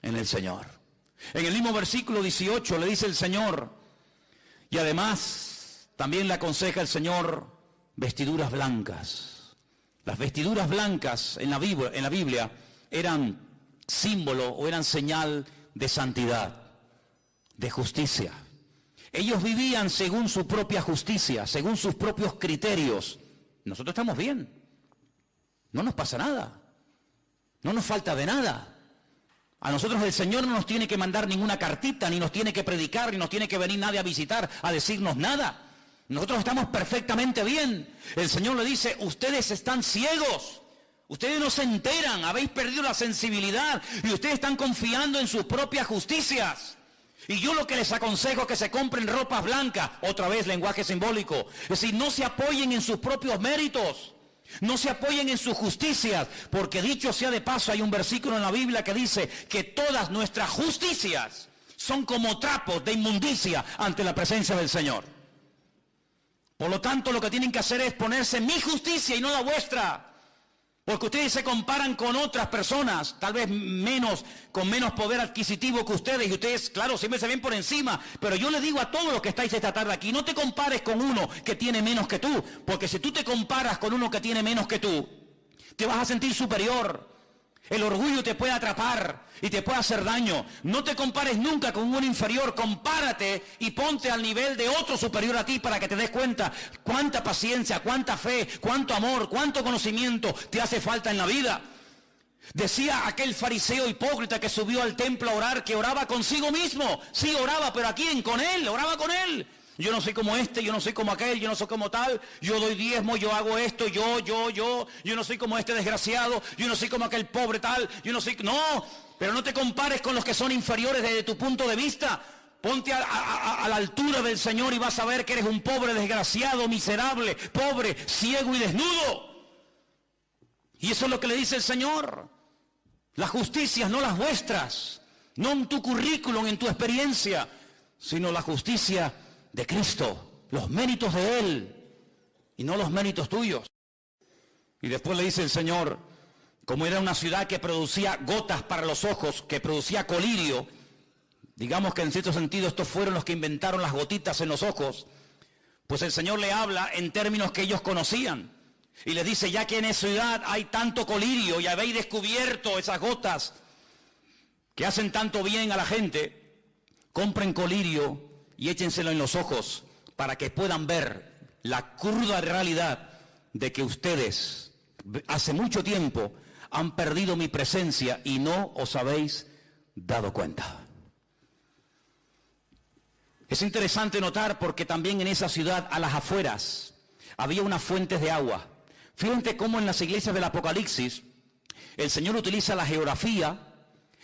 en el Señor. En el mismo versículo 18 le dice el Señor, y además también le aconseja el Señor vestiduras blancas. Las vestiduras blancas en la Biblia eran símbolo o eran señal de santidad, de justicia. Ellos vivían según su propia justicia, según sus propios criterios. Nosotros estamos bien, no nos pasa nada, no nos falta de nada. A nosotros el Señor no nos tiene que mandar ninguna cartita, ni nos tiene que predicar, ni nos tiene que venir nadie a visitar, a decirnos nada. Nosotros estamos perfectamente bien. El Señor le dice, ustedes están ciegos. Ustedes no se enteran, habéis perdido la sensibilidad y ustedes están confiando en sus propias justicias. Y yo lo que les aconsejo es que se compren ropas blancas, otra vez lenguaje simbólico. Es decir, no se apoyen en sus propios méritos, no se apoyen en sus justicias, porque dicho sea de paso, hay un versículo en la Biblia que dice que todas nuestras justicias son como trapos de inmundicia ante la presencia del Señor. Por lo tanto, lo que tienen que hacer es ponerse mi justicia y no la vuestra. Porque ustedes se comparan con otras personas, tal vez con menos poder adquisitivo que ustedes, y ustedes, claro, siempre se ven por encima, pero yo les digo a todos los que estáis esta tarde aquí, no te compares con uno que tiene menos que tú, porque si tú te comparas con uno que tiene menos que tú, te vas a sentir superior. El orgullo te puede atrapar y te puede hacer daño. No te compares nunca con un inferior, compárate y ponte al nivel de otro superior a ti para que te des cuenta cuánta paciencia, cuánta fe, cuánto amor, cuánto conocimiento te hace falta en la vida. Decía aquel fariseo hipócrita que subió al templo a orar, que oraba consigo mismo. Sí, oraba, pero ¿a quién? Con él, oraba con él. Yo no soy como este, yo no soy como aquel, yo no soy como tal, yo doy diezmo, yo hago esto, yo no soy como este desgraciado, yo no soy como aquel pobre tal, yo no soy... No, pero no te compares con los que son inferiores desde tu punto de vista. Ponte a la altura del Señor y vas a ver que eres un pobre desgraciado, miserable, pobre, ciego y desnudo. Y eso es lo que le dice el Señor. Las justicias, no las vuestras, no en tu currículum, en tu experiencia, sino la justicia de Cristo, los méritos de Él y no los méritos tuyos. Y después le dice el Señor, como era una ciudad que producía gotas para los ojos, que producía colirio, digamos que en cierto sentido estos fueron los que inventaron las gotitas en los ojos, pues el Señor le habla en términos que ellos conocían y les dice, ya que en esa ciudad hay tanto colirio y habéis descubierto esas gotas que hacen tanto bien a la gente, compren colirio y échenselo en los ojos para que puedan ver la cruda realidad de que ustedes hace mucho tiempo han perdido mi presencia y no os habéis dado cuenta. Es interesante notar porque también en esa ciudad, a las afueras, había unas fuentes de agua. Fíjense cómo en las iglesias del Apocalipsis el Señor utiliza la geografía,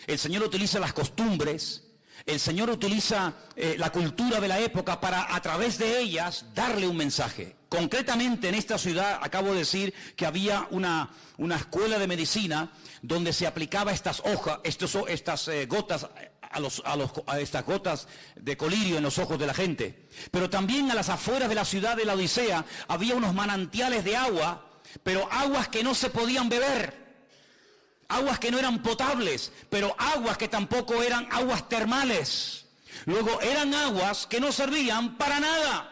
el Señor utiliza las costumbres, el Señor utiliza la cultura de la época para a través de ellas darle un mensaje. Concretamente en esta ciudad acabo de decir que había una escuela de medicina donde se aplicaba estas gotas estas gotas de colirio en los ojos de la gente. Pero también a las afueras de la ciudad de la Odisea había unos manantiales de agua, pero aguas que no se podían beber. Aguas que no eran potables, pero aguas que tampoco eran aguas termales. Luego eran aguas que no servían para nada.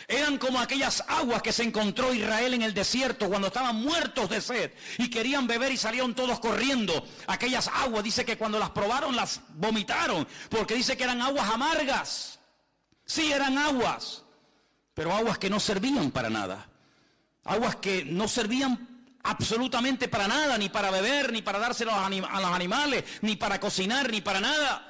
Eran como aquellas aguas que se encontró Israel en el desierto cuando estaban muertos de sed y querían beber y salieron todos corriendo. Aquellas aguas, dice que cuando las probaron las vomitaron, porque dice que eran aguas amargas. Sí, eran aguas, pero aguas que no servían para nada. Aguas que no servían absolutamente para nada, ni para beber, ni para dárselo a los animales, ni para cocinar, ni para nada.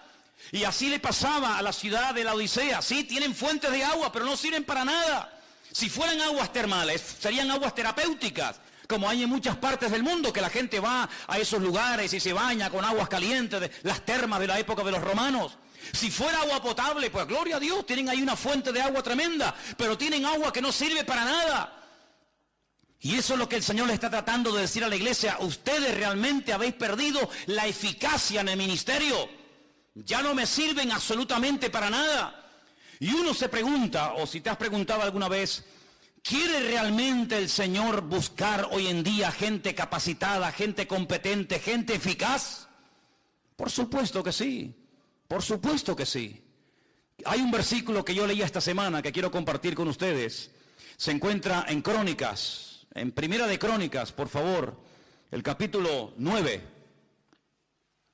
Y así le pasaba a la ciudad de la Odisea. Sí, tienen fuentes de agua, pero no sirven para nada. Si fueran aguas termales, serían aguas terapéuticas, como hay en muchas partes del mundo, que la gente va a esos lugares y se baña con aguas calientes, de las termas de la época de los romanos. Si fuera agua potable, pues gloria a Dios, tienen ahí una fuente de agua tremenda, pero tienen agua que no sirve para nada. Y eso es lo que el Señor le está tratando de decir a la iglesia. Ustedes realmente habéis perdido la eficacia en el ministerio. Ya no me sirven absolutamente para nada. Y uno se pregunta, o si te has preguntado alguna vez, ¿quiere realmente el Señor buscar hoy en día gente capacitada, gente competente, gente eficaz? Por supuesto que sí, por supuesto que sí. Hay un versículo que yo leí esta semana que quiero compartir con ustedes. Se encuentra en Crónicas, en Primera de Crónicas, por favor, el capítulo 9.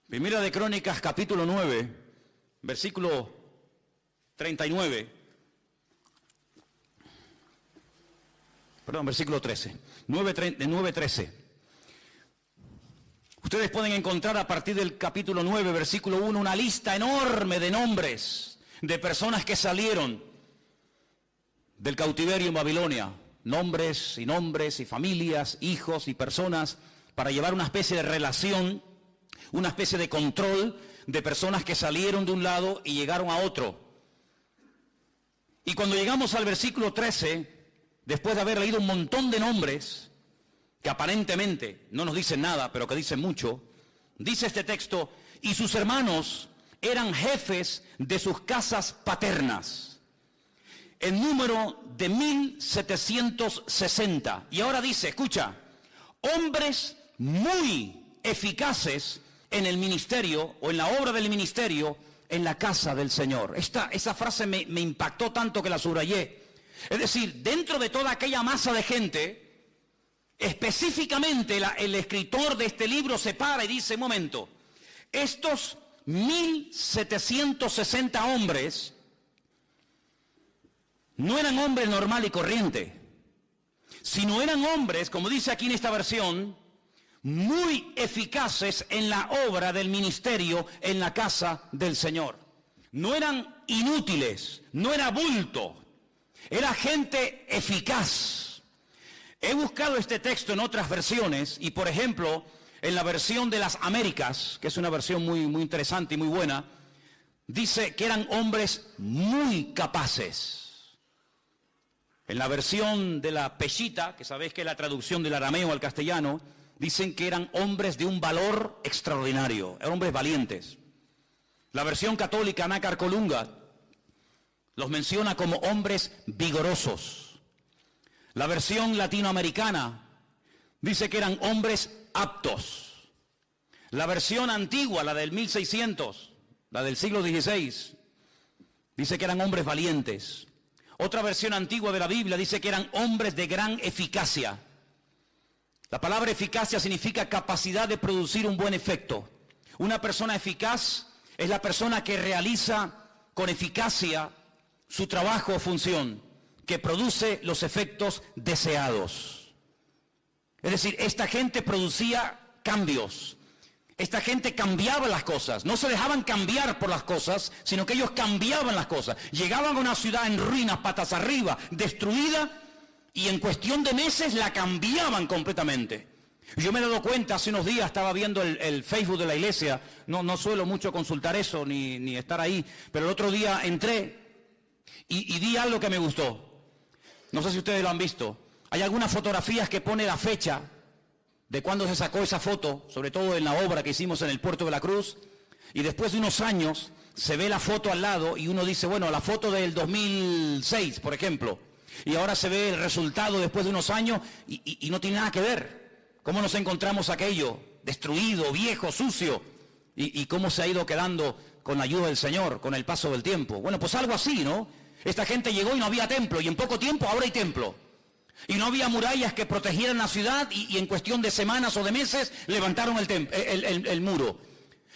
Primera de Crónicas, capítulo 9, versículo 39. Perdón, versículo 13. 9:13. Ustedes pueden encontrar a partir del capítulo 9, versículo 1, una lista enorme de nombres de personas que salieron del cautiverio en Babilonia. Nombres y familias, hijos y personas, para llevar una especie de relación, una especie de control de personas que salieron de un lado y llegaron a otro. Y cuando llegamos al versículo 13, después de haber leído un montón de nombres, que aparentemente no nos dicen nada, pero que dicen mucho, dice este texto, y sus hermanos eran jefes de sus casas paternas, en número de 1760. Y ahora dice, escucha, hombres muy eficaces en el ministerio o en la obra del ministerio en la casa del Señor. Esa frase me impactó tanto que la subrayé. Es decir, dentro de toda aquella masa de gente, específicamente el escritor de este libro se para y dice, un momento, estos 1760 hombres no eran hombres normal y corriente, sino eran hombres, como dice aquí en esta versión, muy eficaces en la obra del ministerio en la casa del Señor. No eran inútiles, no era bulto, era gente eficaz. He buscado este texto en otras versiones y, por ejemplo, en la versión de las Américas, que es una versión muy interesante y muy buena, dice que eran hombres muy capaces. En la versión de la Peshitta, que sabéis que es la traducción del arameo al castellano, dicen que eran hombres de un valor extraordinario, eran hombres valientes. La versión católica, Nácar Colunga, los menciona como hombres vigorosos. La versión latinoamericana dice que eran hombres aptos. La versión antigua, la del 1600, la del siglo XVI, dice que eran hombres valientes. Otra versión antigua de la Biblia dice que eran hombres de gran eficacia. La palabra eficacia significa capacidad de producir un buen efecto. Una persona eficaz es la persona que realiza con eficacia su trabajo o función, que produce los efectos deseados. Es decir, esta gente producía cambios. Esta gente cambiaba las cosas. No se dejaban cambiar por las cosas, sino que ellos cambiaban las cosas. Llegaban a una ciudad en ruinas, patas arriba, destruida, y en cuestión de meses la cambiaban completamente. Yo me he dado cuenta, hace unos días estaba viendo el Facebook de la iglesia, no suelo mucho consultar eso ni estar ahí, pero el otro día entré y vi algo que me gustó. No sé si ustedes lo han visto. Hay algunas fotografías que pone la fecha de cuándo se sacó esa foto, sobre todo en la obra que hicimos en el Puerto de la Cruz, y después de unos años se ve la foto al lado y uno dice, bueno, la foto del 2006, por ejemplo, y ahora se ve el resultado después de unos años y no tiene nada que ver. ¿Cómo nos encontramos aquello? Destruido, viejo, sucio, y cómo se ha ido quedando con la ayuda del Señor, con el paso del tiempo. Bueno, pues algo así, ¿no? Esta gente llegó y no había templo, y en poco tiempo ahora hay templo. Y no había murallas que protegieran la ciudad, y en cuestión de semanas o de meses levantaron el muro.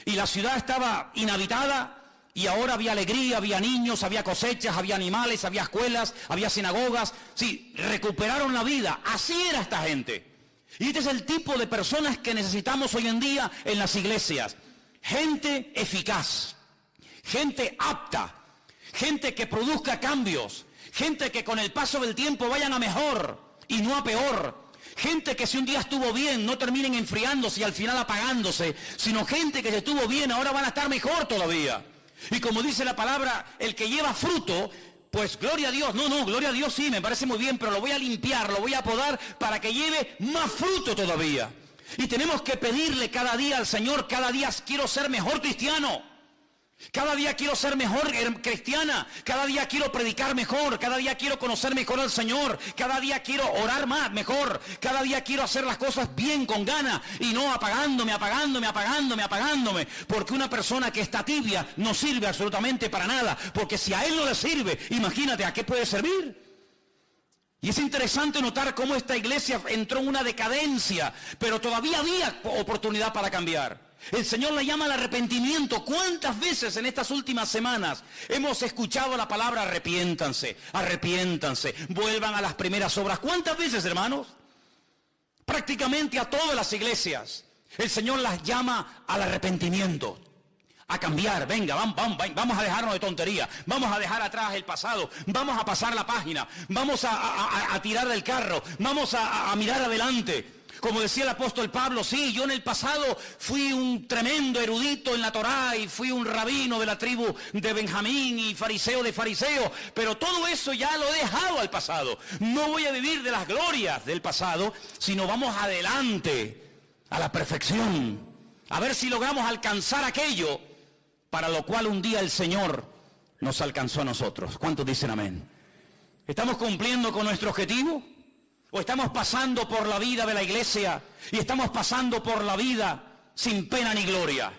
Y la ciudad estaba inhabitada, y ahora había alegría, había niños, había cosechas, había animales, había escuelas, había sinagogas. Sí, recuperaron la vida. Así era esta gente. Y este es el tipo de personas que necesitamos hoy en día en las iglesias. Gente eficaz, gente apta, gente que produzca cambios, gente que con el paso del tiempo vayan a mejor y no a peor. Gente que si un día estuvo bien no terminen enfriándose y al final apagándose, sino gente que si estuvo bien ahora van a estar mejor todavía. Y como dice la palabra, el que lleva fruto, pues gloria a Dios. No, gloria a Dios sí, me parece muy bien, pero lo voy a limpiar, lo voy a podar para que lleve más fruto todavía. Y tenemos que pedirle cada día al Señor, cada día quiero ser mejor cristiano. Cada día quiero ser mejor cristiana, cada día quiero predicar mejor, cada día quiero conocer mejor al Señor, cada día quiero orar más, mejor, cada día quiero hacer las cosas bien, con ganas, y no apagándome, porque una persona que está tibia no sirve absolutamente para nada, porque si a él no le sirve, imagínate a qué puede servir. Y es interesante notar cómo esta iglesia entró en una decadencia, pero todavía había oportunidad para cambiar. El Señor le llama al arrepentimiento. ¿Cuántas veces en estas últimas semanas hemos escuchado la palabra arrepiéntanse, arrepiéntanse, vuelvan a las primeras obras? ¿Cuántas veces, hermanos? Prácticamente a todas las iglesias el Señor las llama al arrepentimiento, a cambiar. Venga, vamos a dejarnos de tontería, vamos a dejar atrás el pasado, vamos a pasar la página, vamos a tirar del carro, vamos a mirar adelante. Como decía el apóstol Pablo, sí, yo en el pasado fui un tremendo erudito en la Torá y fui un rabino de la tribu de Benjamín y fariseo de fariseos, pero todo eso ya lo he dejado al pasado. No voy a vivir de las glorias del pasado, sino vamos adelante a la perfección, a ver si logramos alcanzar aquello para lo cual un día el Señor nos alcanzó a nosotros. ¿Cuántos dicen amén? ¿Estamos cumpliendo con nuestro objetivo? ¿O estamos pasando por la vida de la iglesia y estamos pasando por la vida sin pena ni gloria?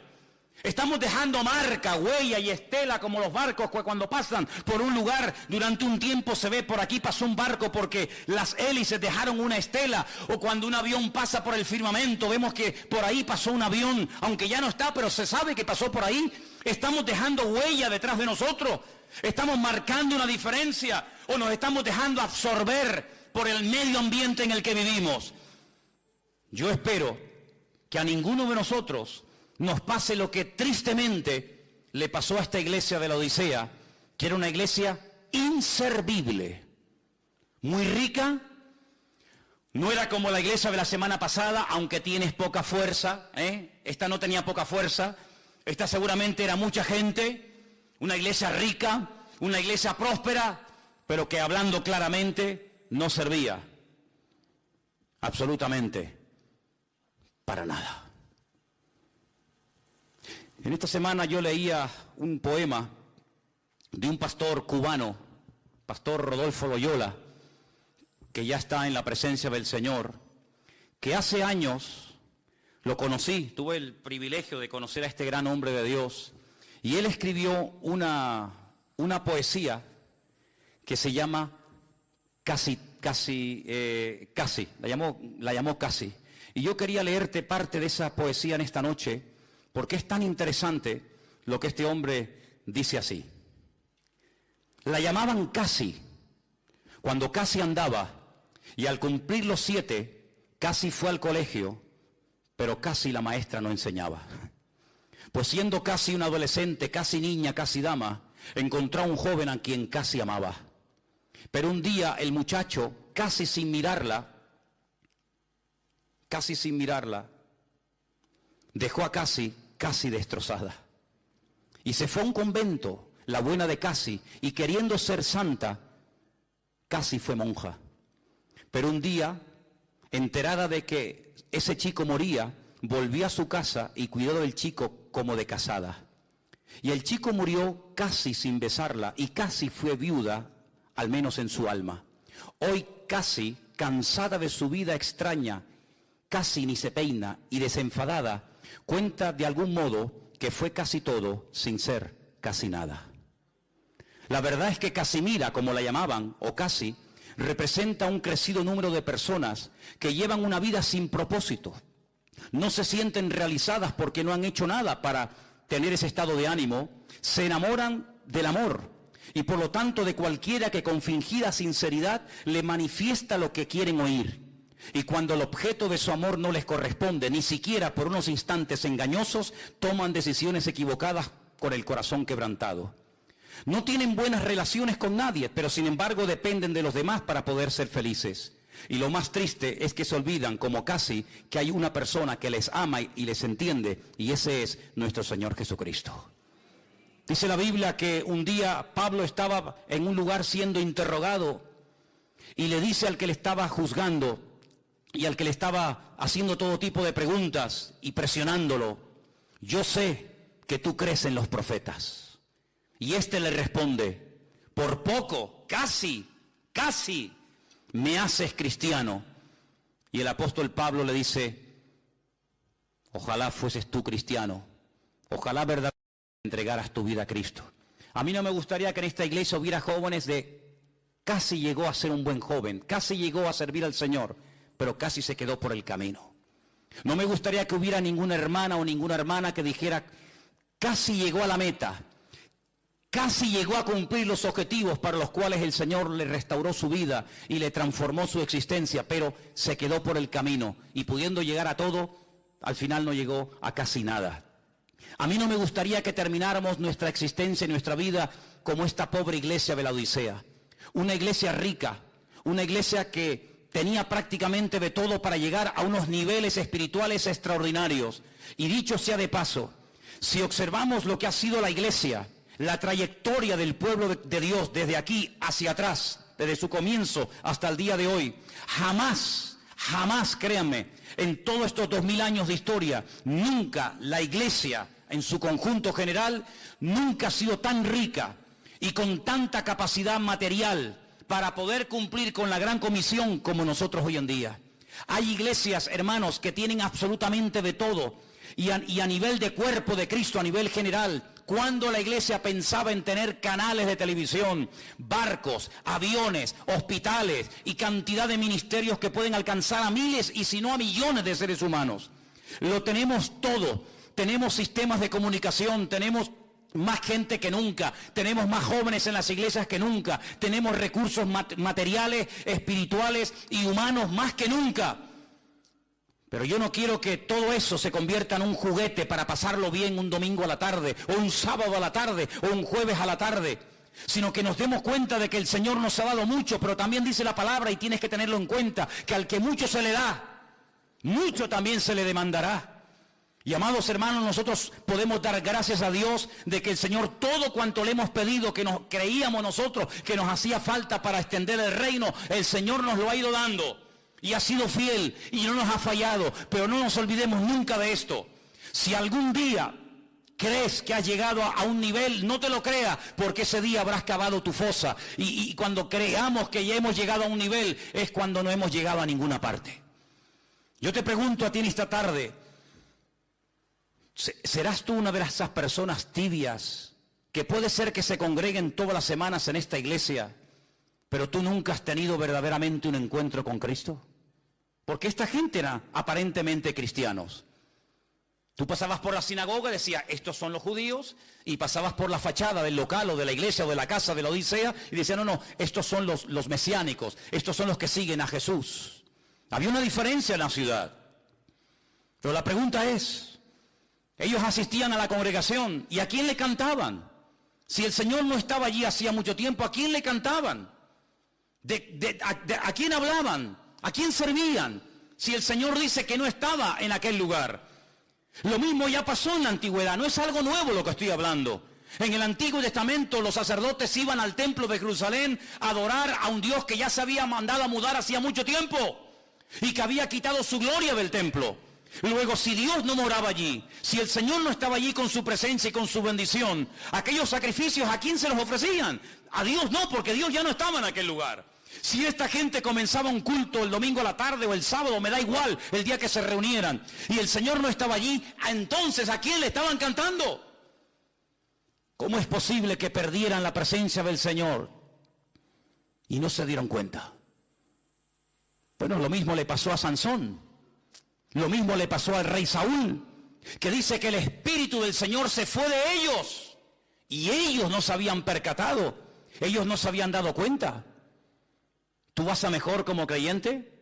Estamos dejando marca, huella y estela como los barcos que cuando pasan por un lugar durante un tiempo se ve por aquí pasó un barco porque las hélices dejaron una estela, o cuando un avión pasa por el firmamento vemos que por ahí pasó un avión, aunque ya no está, pero se sabe que pasó por ahí. Estamos dejando huella detrás de nosotros, estamos marcando una diferencia o nos estamos dejando absorber por el medio ambiente en el que vivimos. Yo espero que a ninguno de nosotros nos pase lo que tristemente le pasó a esta iglesia de la Odisea, que era una iglesia inservible, muy rica, no era como la iglesia de la semana pasada, aunque tienes poca fuerza, esta no tenía poca fuerza, esta seguramente era mucha gente, una iglesia rica, una iglesia próspera, pero que hablando claramente no servía absolutamente para nada. En esta semana yo leía un poema de un pastor cubano, pastor Rodolfo Loyola, que ya está en la presencia del Señor, que hace años lo conocí, tuve el privilegio de conocer a este gran hombre de Dios, y él escribió una poesía que se llama Casi, la llamó Casi. Y yo quería leerte parte de esa poesía en esta noche, porque es tan interesante lo que este hombre dice así. La llamaban Casi, cuando Casi andaba, y al cumplir los 7, Casi fue al colegio, pero Casi la maestra no enseñaba. Pues siendo Casi una adolescente, casi niña, casi dama, encontró a un joven a quien Casi amaba. Pero un día el muchacho, casi sin mirarla, dejó a Casi destrozada. Y se fue a un convento, la buena de Casi, y queriendo ser santa, Casi fue monja. Pero un día, enterada de que ese chico moría, volvió a su casa y cuidó del chico como de casada. Y el chico murió casi sin besarla, y Casi fue viuda, al menos en su alma. Hoy Casi, cansada de su vida extraña, casi ni se peina, y desenfadada, cuenta de algún modo que fue casi todo sin ser casi nada. La verdad es que Casimira, como la llamaban, o Casi, representa un crecido número de personas que llevan una vida sin propósito. No se sienten realizadas porque no han hecho nada para tener ese estado de ánimo, se enamoran del amor y por lo tanto de cualquiera que con fingida sinceridad le manifiesta lo que quieren oír. Y cuando el objeto de su amor no les corresponde, ni siquiera por unos instantes engañosos, toman decisiones equivocadas con el corazón quebrantado. No tienen buenas relaciones con nadie, pero sin embargo dependen de los demás para poder ser felices. Y lo más triste es que se olvidan, como casi, que hay una persona que les ama y les entiende, y ese es nuestro Señor Jesucristo. Dice la Biblia que un día Pablo estaba en un lugar siendo interrogado y le dice al que le estaba juzgando y al que le estaba haciendo todo tipo de preguntas y presionándolo: yo sé que tú crees en los profetas. Y este le responde: por poco, casi, me haces cristiano. Y el apóstol Pablo le dice: ojalá fueses tú cristiano, ojalá verdaderamente entregaras tu vida a Cristo. A mí no me gustaría que en esta iglesia hubiera jóvenes de casi llegó a ser un buen joven, casi llegó a servir al Señor, pero casi se quedó por el camino. No me gustaría que hubiera ninguna hermana o ninguna hermana que dijera: casi llegó a la meta, casi llegó a cumplir los objetivos para los cuales el Señor le restauró su vida y le transformó su existencia, pero se quedó por el camino y pudiendo llegar a todo, al final no llegó a casi nada. A mí no me gustaría que termináramos nuestra existencia y nuestra vida como esta pobre iglesia de la Odisea. Una iglesia rica, una iglesia que tenía prácticamente de todo para llegar a unos niveles espirituales extraordinarios. Y dicho sea de paso, si observamos lo que ha sido la iglesia, la trayectoria del pueblo de Dios desde aquí hacia atrás, desde su comienzo hasta el día de hoy, jamás, créanme, en todos estos 2000 años de historia, nunca la iglesia en su conjunto general, nunca ha sido tan rica y con tanta capacidad material para poder cumplir con la gran comisión como nosotros hoy en día. Hay iglesias, hermanos, que tienen absolutamente de todo y a nivel de cuerpo de Cristo, a nivel general, cuando la iglesia pensaba en tener canales de televisión, barcos, aviones, hospitales y cantidad de ministerios que pueden alcanzar a miles y si no a millones de seres humanos. Lo tenemos todo. Tenemos sistemas de comunicación, tenemos más gente que nunca, tenemos más jóvenes en las iglesias que nunca, tenemos recursos materiales, espirituales y humanos más que nunca. Pero yo no quiero que todo eso se convierta en un juguete para pasarlo bien un domingo a la tarde, o un sábado a la tarde, o un jueves a la tarde, sino que nos demos cuenta de que el Señor nos ha dado mucho, pero también dice la palabra, y tienes que tenerlo en cuenta, que al que mucho se le da, mucho también se le demandará. Y amados hermanos, nosotros podemos dar gracias a Dios de que el Señor todo cuanto le hemos pedido, que nos creíamos nosotros que nos hacía falta para extender el reino, el Señor nos lo ha ido dando y ha sido fiel y no nos ha fallado. Pero no nos olvidemos nunca de esto: si algún día crees que has llegado a un nivel, no te lo creas, porque ese día habrás cavado tu fosa y cuando creamos que ya hemos llegado a un nivel es cuando no hemos llegado a ninguna parte. Yo te pregunto a ti en esta tarde: ¿serás tú una de esas personas tibias que puede ser que se congreguen todas las semanas en esta iglesia, pero tú nunca has tenido verdaderamente un encuentro con Cristo? Porque esta gente era aparentemente cristianos. Tú pasabas por la sinagoga y decías: estos son los judíos, y pasabas por la fachada del local o de la iglesia o de la casa de la Odisea y decían: no, estos son los mesiánicos, estos son los que siguen a Jesús. Había una diferencia en la ciudad. Pero la pregunta es: ellos asistían a la congregación, ¿y a quién le cantaban? Si el Señor no estaba allí hacía mucho tiempo, ¿a quién le cantaban? ¿A quién hablaban? ¿A quién servían? Si el Señor dice que no estaba en aquel lugar. Lo mismo ya pasó en la antigüedad, no es algo nuevo lo que estoy hablando. En el Antiguo Testamento los sacerdotes iban al templo de Jerusalén a adorar a un Dios que ya se había mandado a mudar hacía mucho tiempo y que había quitado su gloria del templo. Luego, si Dios no moraba allí, si el Señor no estaba allí con su presencia y con su bendición, aquellos sacrificios, ¿a quién se los ofrecían? A Dios no, porque Dios ya no estaba en aquel lugar. Si esta gente comenzaba un culto el domingo a la tarde o el sábado, me da igual, el día que se reunieran, y el Señor no estaba allí, entonces ¿a quién le estaban cantando? ¿Cómo es posible que perdieran la presencia del Señor y no se dieron cuenta? Bueno, lo mismo le pasó a Sansón. Lo mismo le pasó al rey Saúl, que dice que el Espíritu del Señor se fue de ellos y ellos no se habían percatado, ellos no se habían dado cuenta. ¿Tú vas a mejor como creyente?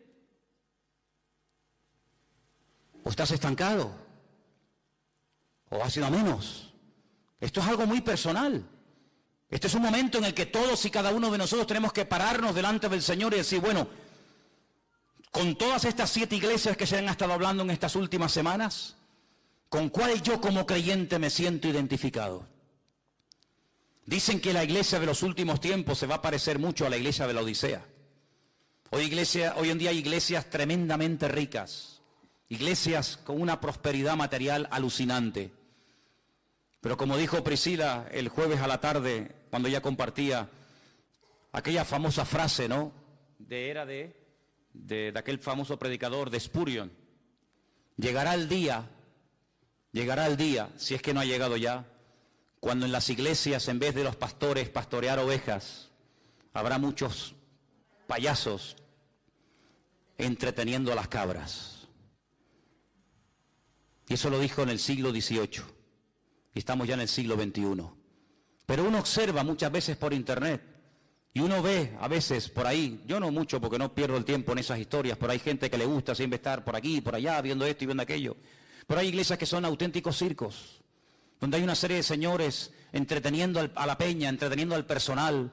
¿O estás estancado? ¿O has ido a menos? Esto es algo muy personal. Este es un momento en el que todos y cada uno de nosotros tenemos que pararnos delante del Señor y decir, bueno, con todas estas 7 iglesias que se han estado hablando en estas últimas semanas, ¿con cuál yo como creyente me siento identificado? Dicen que la iglesia de los últimos tiempos se va a parecer mucho a la iglesia de la Odisea. Hoy en día hay iglesias tremendamente ricas, iglesias con una prosperidad material alucinante. Pero como dijo Priscila el jueves a la tarde, cuando ella compartía aquella famosa frase, ¿no? De aquel famoso predicador de Spurgeon. Llegará el día, si es que no ha llegado ya, cuando en las iglesias, en vez de los pastores pastorear ovejas, habrá muchos payasos entreteniendo a las cabras. Y eso lo dijo en el siglo XVIII. Y estamos ya en el siglo XXI. Pero uno observa muchas veces por internet y uno ve a veces por ahí, yo no mucho porque no pierdo el tiempo en esas historias, pero hay gente que le gusta siempre estar por aquí y por allá viendo esto y viendo aquello. Pero hay iglesias que son auténticos circos, donde hay una serie de señores entreteniendo a la peña, entreteniendo al personal.